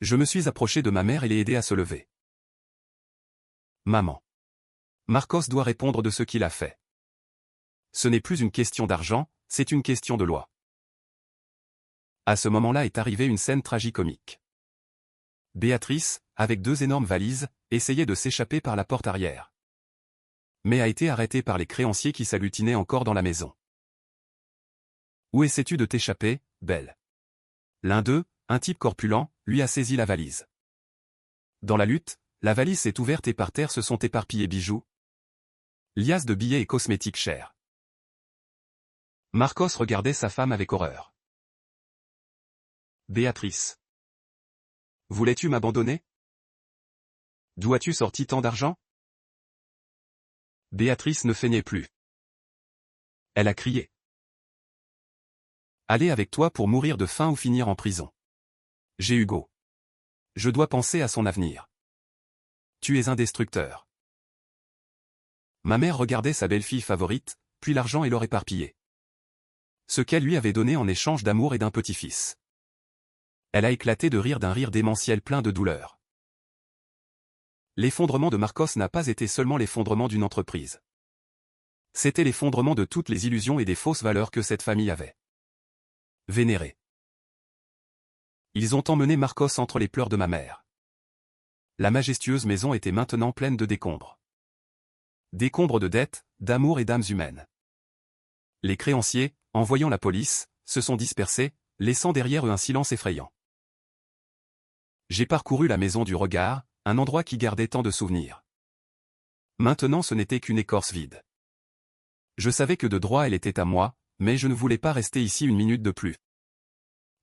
Je me suis approché de ma mère et l'ai aidée à se lever. Maman. Marcos doit répondre de ce qu'il a fait. Ce n'est plus une question d'argent, c'est une question de loi. À ce moment-là est arrivée une scène tragicomique. Béatrice, avec 2 énormes valises, essayait de s'échapper par la porte arrière. Mais a été arrêtée par les créanciers qui s'agglutinaient encore dans la maison. Où essaies-tu de t'échapper, belle? L'un d'eux, un type corpulent, lui a saisi la valise. Dans la lutte, la valise s'est ouverte et par terre se sont éparpillés bijoux, liasses de billets et cosmétiques chers. Marcos regardait sa femme avec horreur. Béatrice. Voulais-tu m'abandonner? D'où as-tu sorti tant d'argent? Béatrice ne feignait plus. Elle a crié. Aller avec toi pour mourir de faim ou finir en prison. J'ai Hugo. Je dois penser à son avenir. Tu es un destructeur. Ma mère regardait sa belle-fille favorite, puis l'argent et l'or éparpillé. Ce qu'elle lui avait donné en échange d'amour et d'un petit-fils. Elle a éclaté de rire d'un rire démentiel plein de douleur. L'effondrement de Marcos n'a pas été seulement l'effondrement d'une entreprise. C'était l'effondrement de toutes les illusions et des fausses valeurs que cette famille avait vénérées. Ils ont emmené Marcos entre les pleurs de ma mère. La majestueuse maison était maintenant pleine de décombres. Décombres de dettes, d'amour et d'âmes humaines. Les créanciers, en voyant la police, se sont dispersés, laissant derrière eux un silence effrayant. J'ai parcouru la maison du regard, un endroit qui gardait tant de souvenirs. Maintenant ce n'était qu'une écorce vide. Je savais que de droit elle était à moi, mais je ne voulais pas rester ici une minute de plus.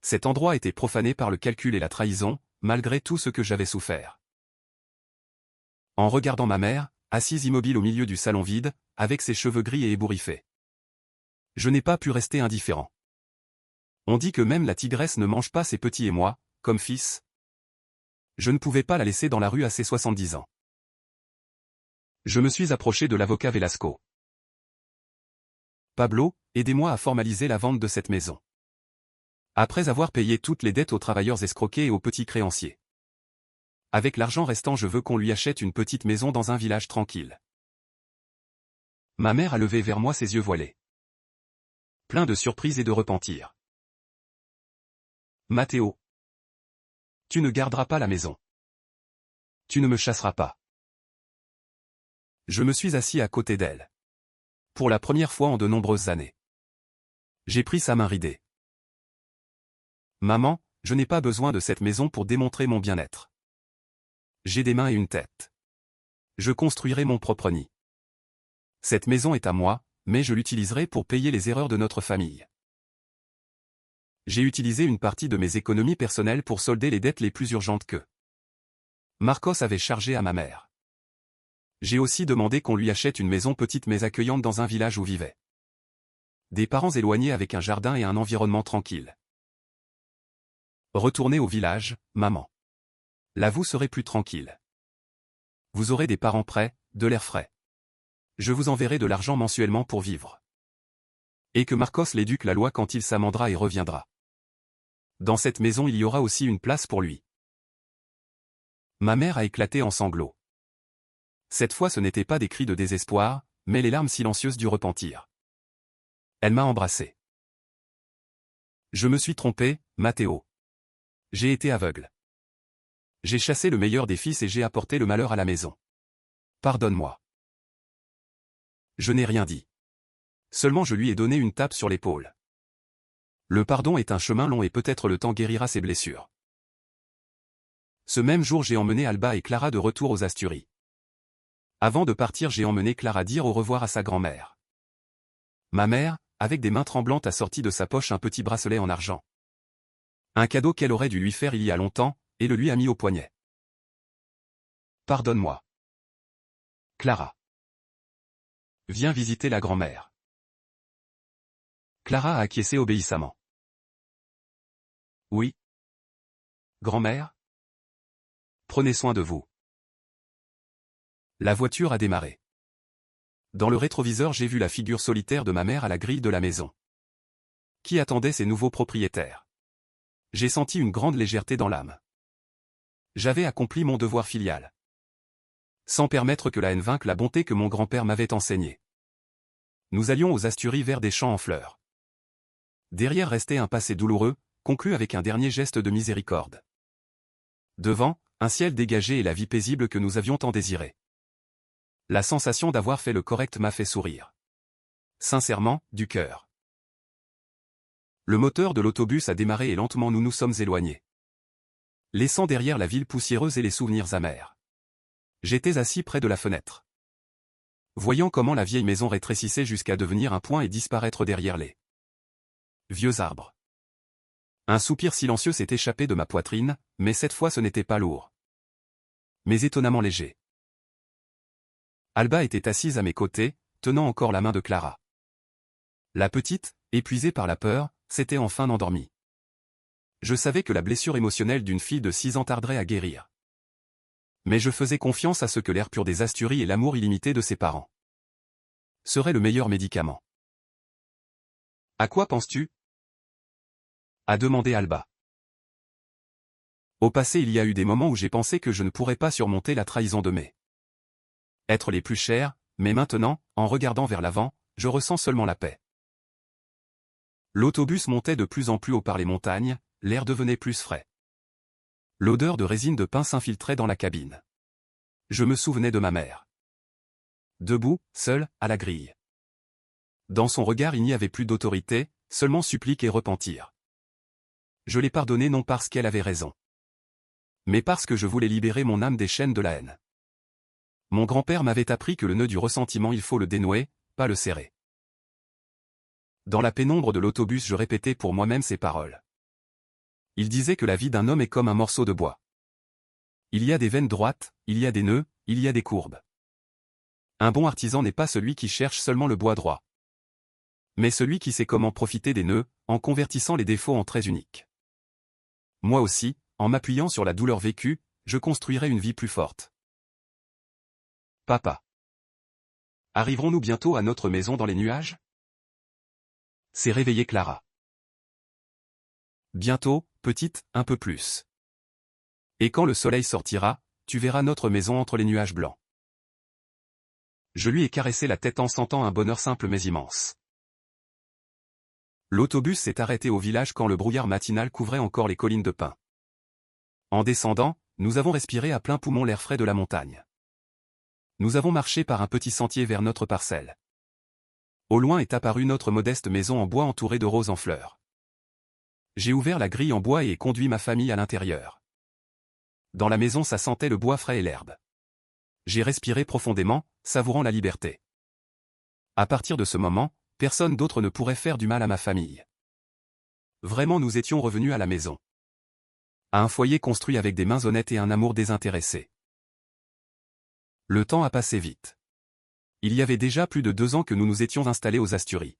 Cet endroit était profané par le calcul et la trahison, malgré tout ce que j'avais souffert. En regardant ma mère, assise immobile au milieu du salon vide, avec ses cheveux gris et ébouriffés. Je n'ai pas pu rester indifférent. On dit que même la tigresse ne mange pas ses petits et moi, comme fils. Je ne pouvais pas la laisser dans la rue à ses 70 ans. Je me suis approché de l'avocat Velasco. Pablo, aidez-moi à formaliser la vente de cette maison. Après avoir payé toutes les dettes aux travailleurs escroqués et aux petits créanciers. Avec l'argent restant je veux qu'on lui achète une petite maison dans un village tranquille. Ma mère a levé vers moi ses yeux voilés. Plein de surprise et de repentir. Matteo. Tu ne garderas pas la maison. Tu ne me chasseras pas. Je me suis assis à côté d'elle. Pour la première fois en de nombreuses années. J'ai pris sa main ridée. Maman, je n'ai pas besoin de cette maison pour démontrer mon bien-être. J'ai des mains et une tête. Je construirai mon propre nid. Cette maison est à moi, mais je l'utiliserai pour payer les erreurs de notre famille. J'ai utilisé une partie de mes économies personnelles pour solder les dettes les plus urgentes que Marcos avait chargées à ma mère. J'ai aussi demandé qu'on lui achète une maison petite mais accueillante dans un village où vivaient des parents éloignés avec un jardin et un environnement tranquille. Retournez au village, maman. Là vous serez plus tranquille. Vous aurez des parents prêts, de l'air frais. Je vous enverrai de l'argent mensuellement pour vivre. Et que Marcos l'éduque la loi quand il s'amendera et reviendra. Dans cette maison il y aura aussi une place pour lui. Ma mère a éclaté en sanglots. Cette fois ce n'était pas des cris de désespoir, mais les larmes silencieuses du repentir. Elle m'a embrassé. Je me suis trompé, Matteo. J'ai été aveugle. J'ai chassé le meilleur des fils et j'ai apporté le malheur à la maison. Pardonne-moi. Je n'ai rien dit. Seulement je lui ai donné une tape sur l'épaule. Le pardon est un chemin long et peut-être le temps guérira ses blessures. Ce même jour j'ai emmené Alba et Clara de retour aux Asturies. Avant de partir, j'ai emmené Clara dire au revoir à sa grand-mère. Ma mère, avec des mains tremblantes, a sorti de sa poche un petit bracelet en argent. Un cadeau qu'elle aurait dû lui faire il y a longtemps, et le lui a mis au poignet. Pardonne-moi. Clara. Viens visiter la grand-mère. Clara a acquiescé obéissamment. Oui. Grand-mère? Prenez soin de vous. La voiture a démarré. Dans le rétroviseur, j'ai vu la figure solitaire de ma mère à la grille de la maison. Qui attendait ses nouveaux propriétaires? J'ai senti une grande légèreté dans l'âme. J'avais accompli mon devoir filial. Sans permettre que la haine vainque la bonté que mon grand-père m'avait enseignée. Nous allions aux Asturies vers des champs en fleurs. Derrière restait un passé douloureux, conclu avec un dernier geste de miséricorde. Devant, un ciel dégagé et la vie paisible que nous avions tant désirée. La sensation d'avoir fait le correct m'a fait sourire. Sincèrement, du cœur. Le moteur de l'autobus a démarré et lentement nous nous sommes éloignés. Laissant derrière la ville poussiéreuse et les souvenirs amers. J'étais assis près de la fenêtre. Voyant comment la vieille maison rétrécissait jusqu'à devenir un point et disparaître derrière les vieux arbres. Un soupir silencieux s'est échappé de ma poitrine, mais cette fois ce n'était pas lourd. Mais étonnamment léger. Alba était assise à mes côtés, tenant encore la main de Clara. La petite, épuisée par la peur, s'était enfin endormie. Je savais que la blessure émotionnelle d'une fille de 6 ans tarderait à guérir. Mais je faisais confiance à ce que l'air pur des Asturies et l'amour illimité de ses parents serait le meilleur médicament. À quoi penses-tu? A demandé Alba. Au passé, il y a eu des moments où j'ai pensé que je ne pourrais pas surmonter la trahison de mes êtres les plus chers, mais maintenant, en regardant vers l'avant, je ressens seulement la paix. L'autobus montait de plus en plus haut par les montagnes, l'air devenait plus frais. L'odeur de résine de pin s'infiltrait dans la cabine. Je me souvenais de ma mère. Debout, seule, à la grille. Dans son regard il n'y avait plus d'autorité, seulement supplique et repentir. Je l'ai pardonnée non parce qu'elle avait raison, mais parce que je voulais libérer mon âme des chaînes de la haine. Mon grand-père m'avait appris que le nœud du ressentiment il faut le dénouer, pas le serrer. Dans la pénombre de l'autobus je répétais pour moi-même ces paroles. Il disait que la vie d'un homme est comme un morceau de bois. Il y a des veines droites, il y a des nœuds, il y a des courbes. Un bon artisan n'est pas celui qui cherche seulement le bois droit, mais celui qui sait comment profiter des nœuds, en convertissant les défauts en traits uniques. Moi aussi, en m'appuyant sur la douleur vécue, je construirai une vie plus forte. Papa. Arriverons-nous bientôt à notre maison dans les nuages? S'est réveillée Clara. Bientôt, petite, un peu plus. Et quand le soleil sortira, tu verras notre maison entre les nuages blancs. Je lui ai caressé la tête en sentant un bonheur simple mais immense. L'autobus s'est arrêté au village quand le brouillard matinal couvrait encore les collines de pins. En descendant, nous avons respiré à plein poumon l'air frais de la montagne. Nous avons marché par un petit sentier vers notre parcelle. Au loin est apparue notre modeste maison en bois entourée de roses en fleurs. J'ai ouvert la grille en bois et ai conduit ma famille à l'intérieur. Dans la maison ça sentait le bois frais et l'herbe. J'ai respiré profondément, savourant la liberté. À partir de ce moment, personne d'autre ne pourrait faire du mal à ma famille. Vraiment nous étions revenus à la maison. À un foyer construit avec des mains honnêtes et un amour désintéressé. Le temps a passé vite. Il y avait déjà plus de 2 ans que nous nous étions installés aux Asturies.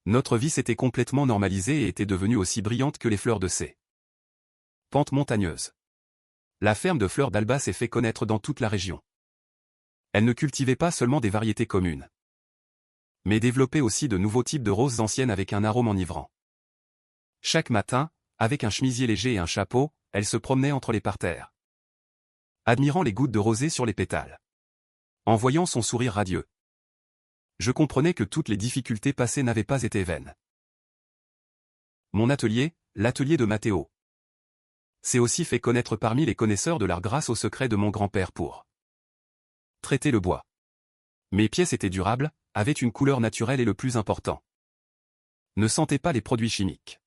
Notre vie s'était complètement normalisée et était devenue aussi brillante que les fleurs de ces pentes montagneuses. La ferme de fleurs d'Alba s'est fait connaître dans toute la région. Elle ne cultivait pas seulement des variétés communes, mais développait aussi de nouveaux types de roses anciennes avec un arôme enivrant. Chaque matin, avec un chemisier léger et un chapeau, elle se promenait entre les parterres, admirant les gouttes de rosée sur les pétales. En voyant son sourire radieux, je comprenais que toutes les difficultés passées n'avaient pas été vaines. Mon atelier, l'atelier de Mathéo, s'est aussi fait connaître parmi les connaisseurs de l'art grâce au secret de mon grand-père pour traiter le bois. Mes pièces étaient durables, avaient une couleur naturelle et le plus important, ne sentaient pas les produits chimiques.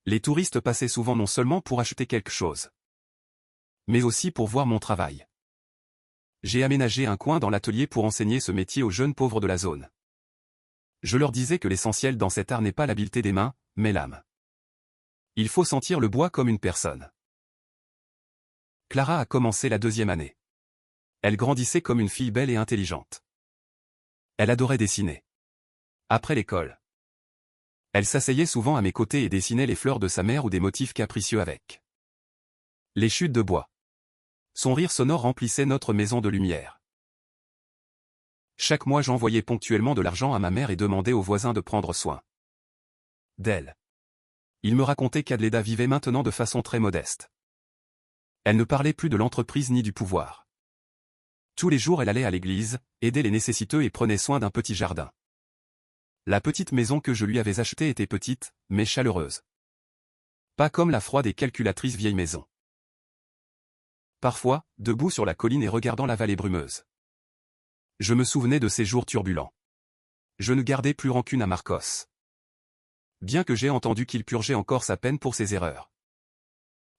Les touristes passaient souvent non seulement pour acheter quelque chose, mais aussi pour voir mon travail. J'ai aménagé un coin dans l'atelier pour enseigner ce métier aux jeunes pauvres de la zone. Je leur disais que l'essentiel dans cet art n'est pas l'habileté des mains, mais l'âme. Il faut sentir le bois comme une personne. Clara a commencé la 2e année. Elle grandissait comme une fille belle et intelligente. Elle adorait dessiner. Après l'école, elle s'asseyait souvent à mes côtés et dessinait les fleurs de sa mère ou des motifs capricieux avec les chutes de bois. Son rire sonore remplissait notre maison de lumière. Chaque mois j'envoyais ponctuellement de l'argent à ma mère et demandais aux voisins de prendre soin d'elle. Il me racontait qu'Adleda vivait maintenant de façon très modeste. Elle ne parlait plus de l'entreprise ni du pouvoir. Tous les jours elle allait à l'église, aidait les nécessiteux et prenait soin d'un petit jardin. La petite maison que je lui avais achetée était petite, mais chaleureuse. Pas comme la froide et calculatrice vieille maison. Parfois, debout sur la colline et regardant la vallée brumeuse, je me souvenais de ces jours turbulents. Je ne gardais plus rancune à Marcos. Bien que j'ai entendu qu'il purgeait encore sa peine pour ses erreurs.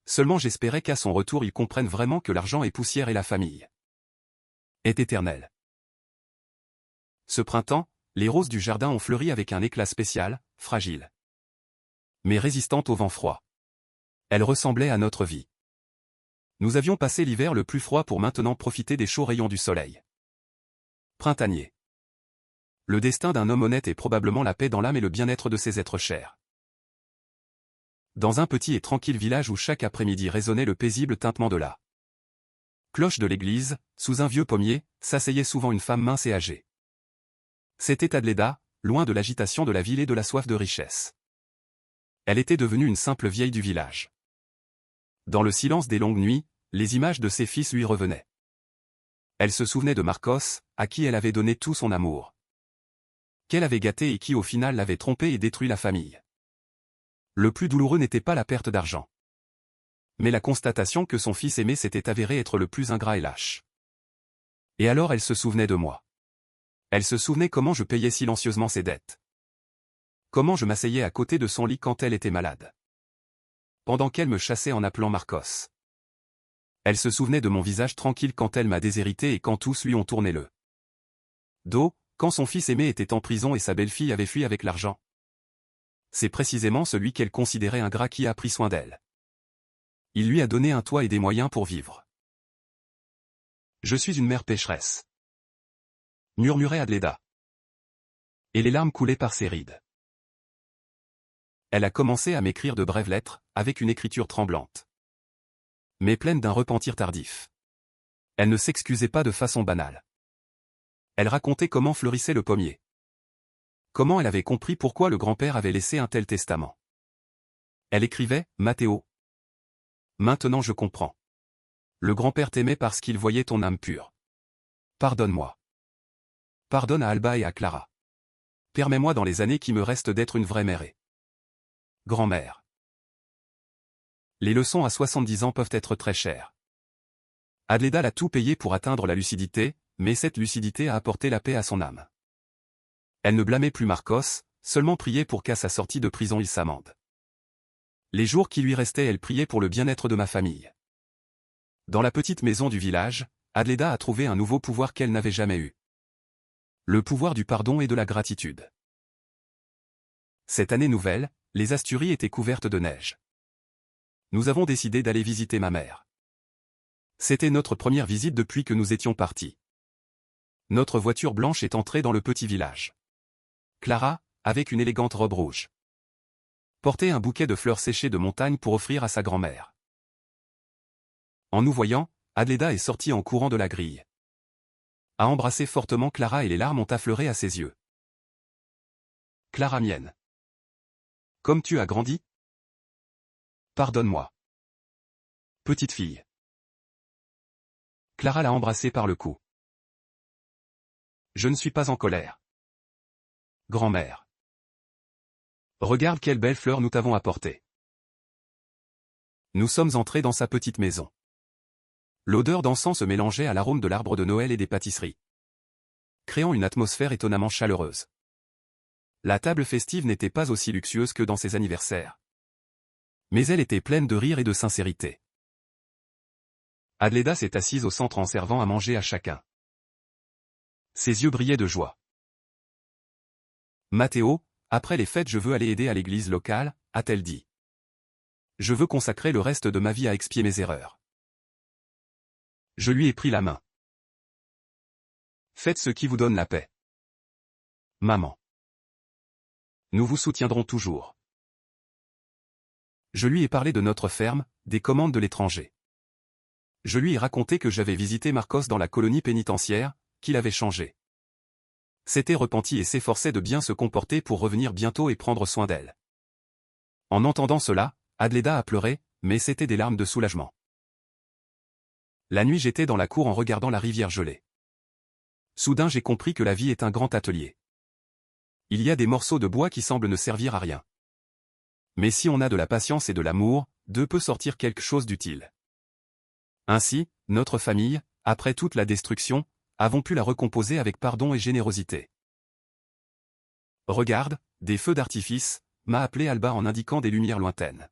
Seulement j'espérais qu'à son retour il comprenne vraiment que l'argent est poussière et la famille est éternelle. Ce printemps, les roses du jardin ont fleuri avec un éclat spécial, fragile, mais résistante au vent froid. Elles ressemblaient à notre vie. Nous avions passé l'hiver le plus froid pour maintenant profiter des chauds rayons du soleil printanier. Le destin d'un homme honnête est probablement la paix dans l'âme et le bien-être de ses êtres chers. Dans un petit et tranquille village où chaque après-midi résonnait le paisible tintement de la cloche de l'église, sous un vieux pommier, s'asseyait souvent une femme mince et âgée. C'était Adleda, loin de l'agitation de la ville et de la soif de richesse. Elle était devenue une simple vieille du village. Dans le silence des longues nuits, les images de ses fils lui revenaient. Elle se souvenait de Marcos, à qui elle avait donné tout son amour. Qu'elle avait gâté et qui au final l'avait trompé et détruit la famille. Le plus douloureux n'était pas la perte d'argent, mais la constatation que son fils aimé s'était avéré être le plus ingrat et lâche. Et alors elle se souvenait de moi. Elle se souvenait comment je payais silencieusement ses dettes. Comment je m'asseyais à côté de son lit quand elle était malade. Pendant qu'elle me chassait en appelant Marcos. Elle se souvenait de mon visage tranquille quand elle m'a déshérité et quand tous lui ont tourné le dos, quand son fils aimé était en prison et sa belle-fille avait fui avec l'argent. C'est précisément celui qu'elle considérait ingrat qui a pris soin d'elle. Il lui a donné un toit et des moyens pour vivre. Je suis une mère pécheresse, murmurait Adleda. Et les larmes coulaient par ses rides. Elle a commencé à m'écrire de brèves lettres, avec une écriture tremblante, mais pleine d'un repentir tardif. Elle ne s'excusait pas de façon banale. Elle racontait comment fleurissait le pommier. Comment elle avait compris pourquoi le grand-père avait laissé un tel testament. Elle écrivait, « Mathéo. Maintenant je comprends. Le grand-père t'aimait parce qu'il voyait ton âme pure. Pardonne-moi. Pardonne à Alba et à Clara. Permets-moi dans les années qui me restent d'être une vraie mère et grand-mère. » Les leçons à 70 ans peuvent être très chères. Adleda l'a tout payé pour atteindre la lucidité, mais cette lucidité a apporté la paix à son âme. Elle ne blâmait plus Marcos, seulement priait pour qu'à sa sortie de prison il s'amende. Les jours qui lui restaient elle priait pour le bien-être de ma famille. Dans la petite maison du village, Adleda a trouvé un nouveau pouvoir qu'elle n'avait jamais eu. Le pouvoir du pardon et de la gratitude. Cette année nouvelle, les Asturies étaient couvertes de neige. Nous avons décidé d'aller visiter ma mère. C'était notre première visite depuis que nous étions partis. Notre voiture blanche est entrée dans le petit village. Clara, avec une élégante robe rouge, portait un bouquet de fleurs séchées de montagne pour offrir à sa grand-mère. En nous voyant, Adleda est sortie en courant de la grille. A embrassé fortement Clara et les larmes ont affleuré à ses yeux. Clara mienne. Comme tu as grandi? Pardonne-moi. Petite fille. Clara l'a embrassée par le cou. Je ne suis pas en colère. Grand-mère. Regarde quelle belle fleur nous t'avons apportée. Nous sommes entrés dans sa petite maison. L'odeur d'encens se mélangeait à l'arôme de l'arbre de Noël et des pâtisseries, créant une atmosphère étonnamment chaleureuse. La table festive n'était pas aussi luxueuse que dans ses anniversaires, mais elle était pleine de rire et de sincérité. Adleda s'est assise au centre en servant à manger à chacun. Ses yeux brillaient de joie. Matteo, après les fêtes je veux aller aider à l'église locale, a-t-elle dit. Je veux consacrer le reste de ma vie à expier mes erreurs. Je lui ai pris la main. Faites ce qui vous donne la paix. Maman. Nous vous soutiendrons toujours. Je lui ai parlé de notre ferme, des commandes de l'étranger. Je lui ai raconté que j'avais visité Marcos dans la colonie pénitentiaire, qu'il avait changé. S'était repenti et s'efforçait de bien se comporter pour revenir bientôt et prendre soin d'elle. En entendant cela, Adleda a pleuré, mais c'était des larmes de soulagement. La nuit j'étais dans la cour en regardant la rivière gelée. Soudain j'ai compris que la vie est un grand atelier. Il y a des morceaux de bois qui semblent ne servir à rien. Mais si on a de la patience et de l'amour, d'eux peut sortir quelque chose d'utile. Ainsi, notre famille, après toute la destruction, avons pu la recomposer avec pardon et générosité. Regarde, des feux d'artifice, m'a appelé Alba en indiquant des lumières lointaines.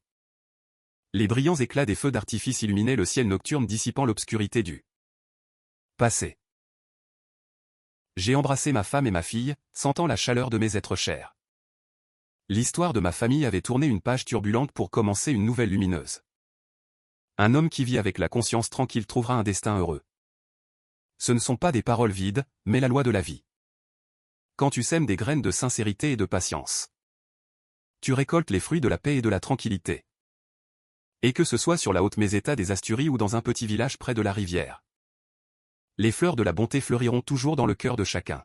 Les brillants éclats des feux d'artifice illuminaient le ciel nocturne dissipant l'obscurité du passé. J'ai embrassé ma femme et ma fille, sentant la chaleur de mes êtres chers. L'histoire de ma famille avait tourné une page turbulente pour commencer une nouvelle lumineuse. Un homme qui vit avec la conscience tranquille trouvera un destin heureux. Ce ne sont pas des paroles vides, mais la loi de la vie. Quand tu sèmes des graines de sincérité et de patience, tu récoltes les fruits de la paix et de la tranquillité. Et que ce soit sur la haute meseta des Asturies ou dans un petit village près de la rivière, les fleurs de la bonté fleuriront toujours dans le cœur de chacun.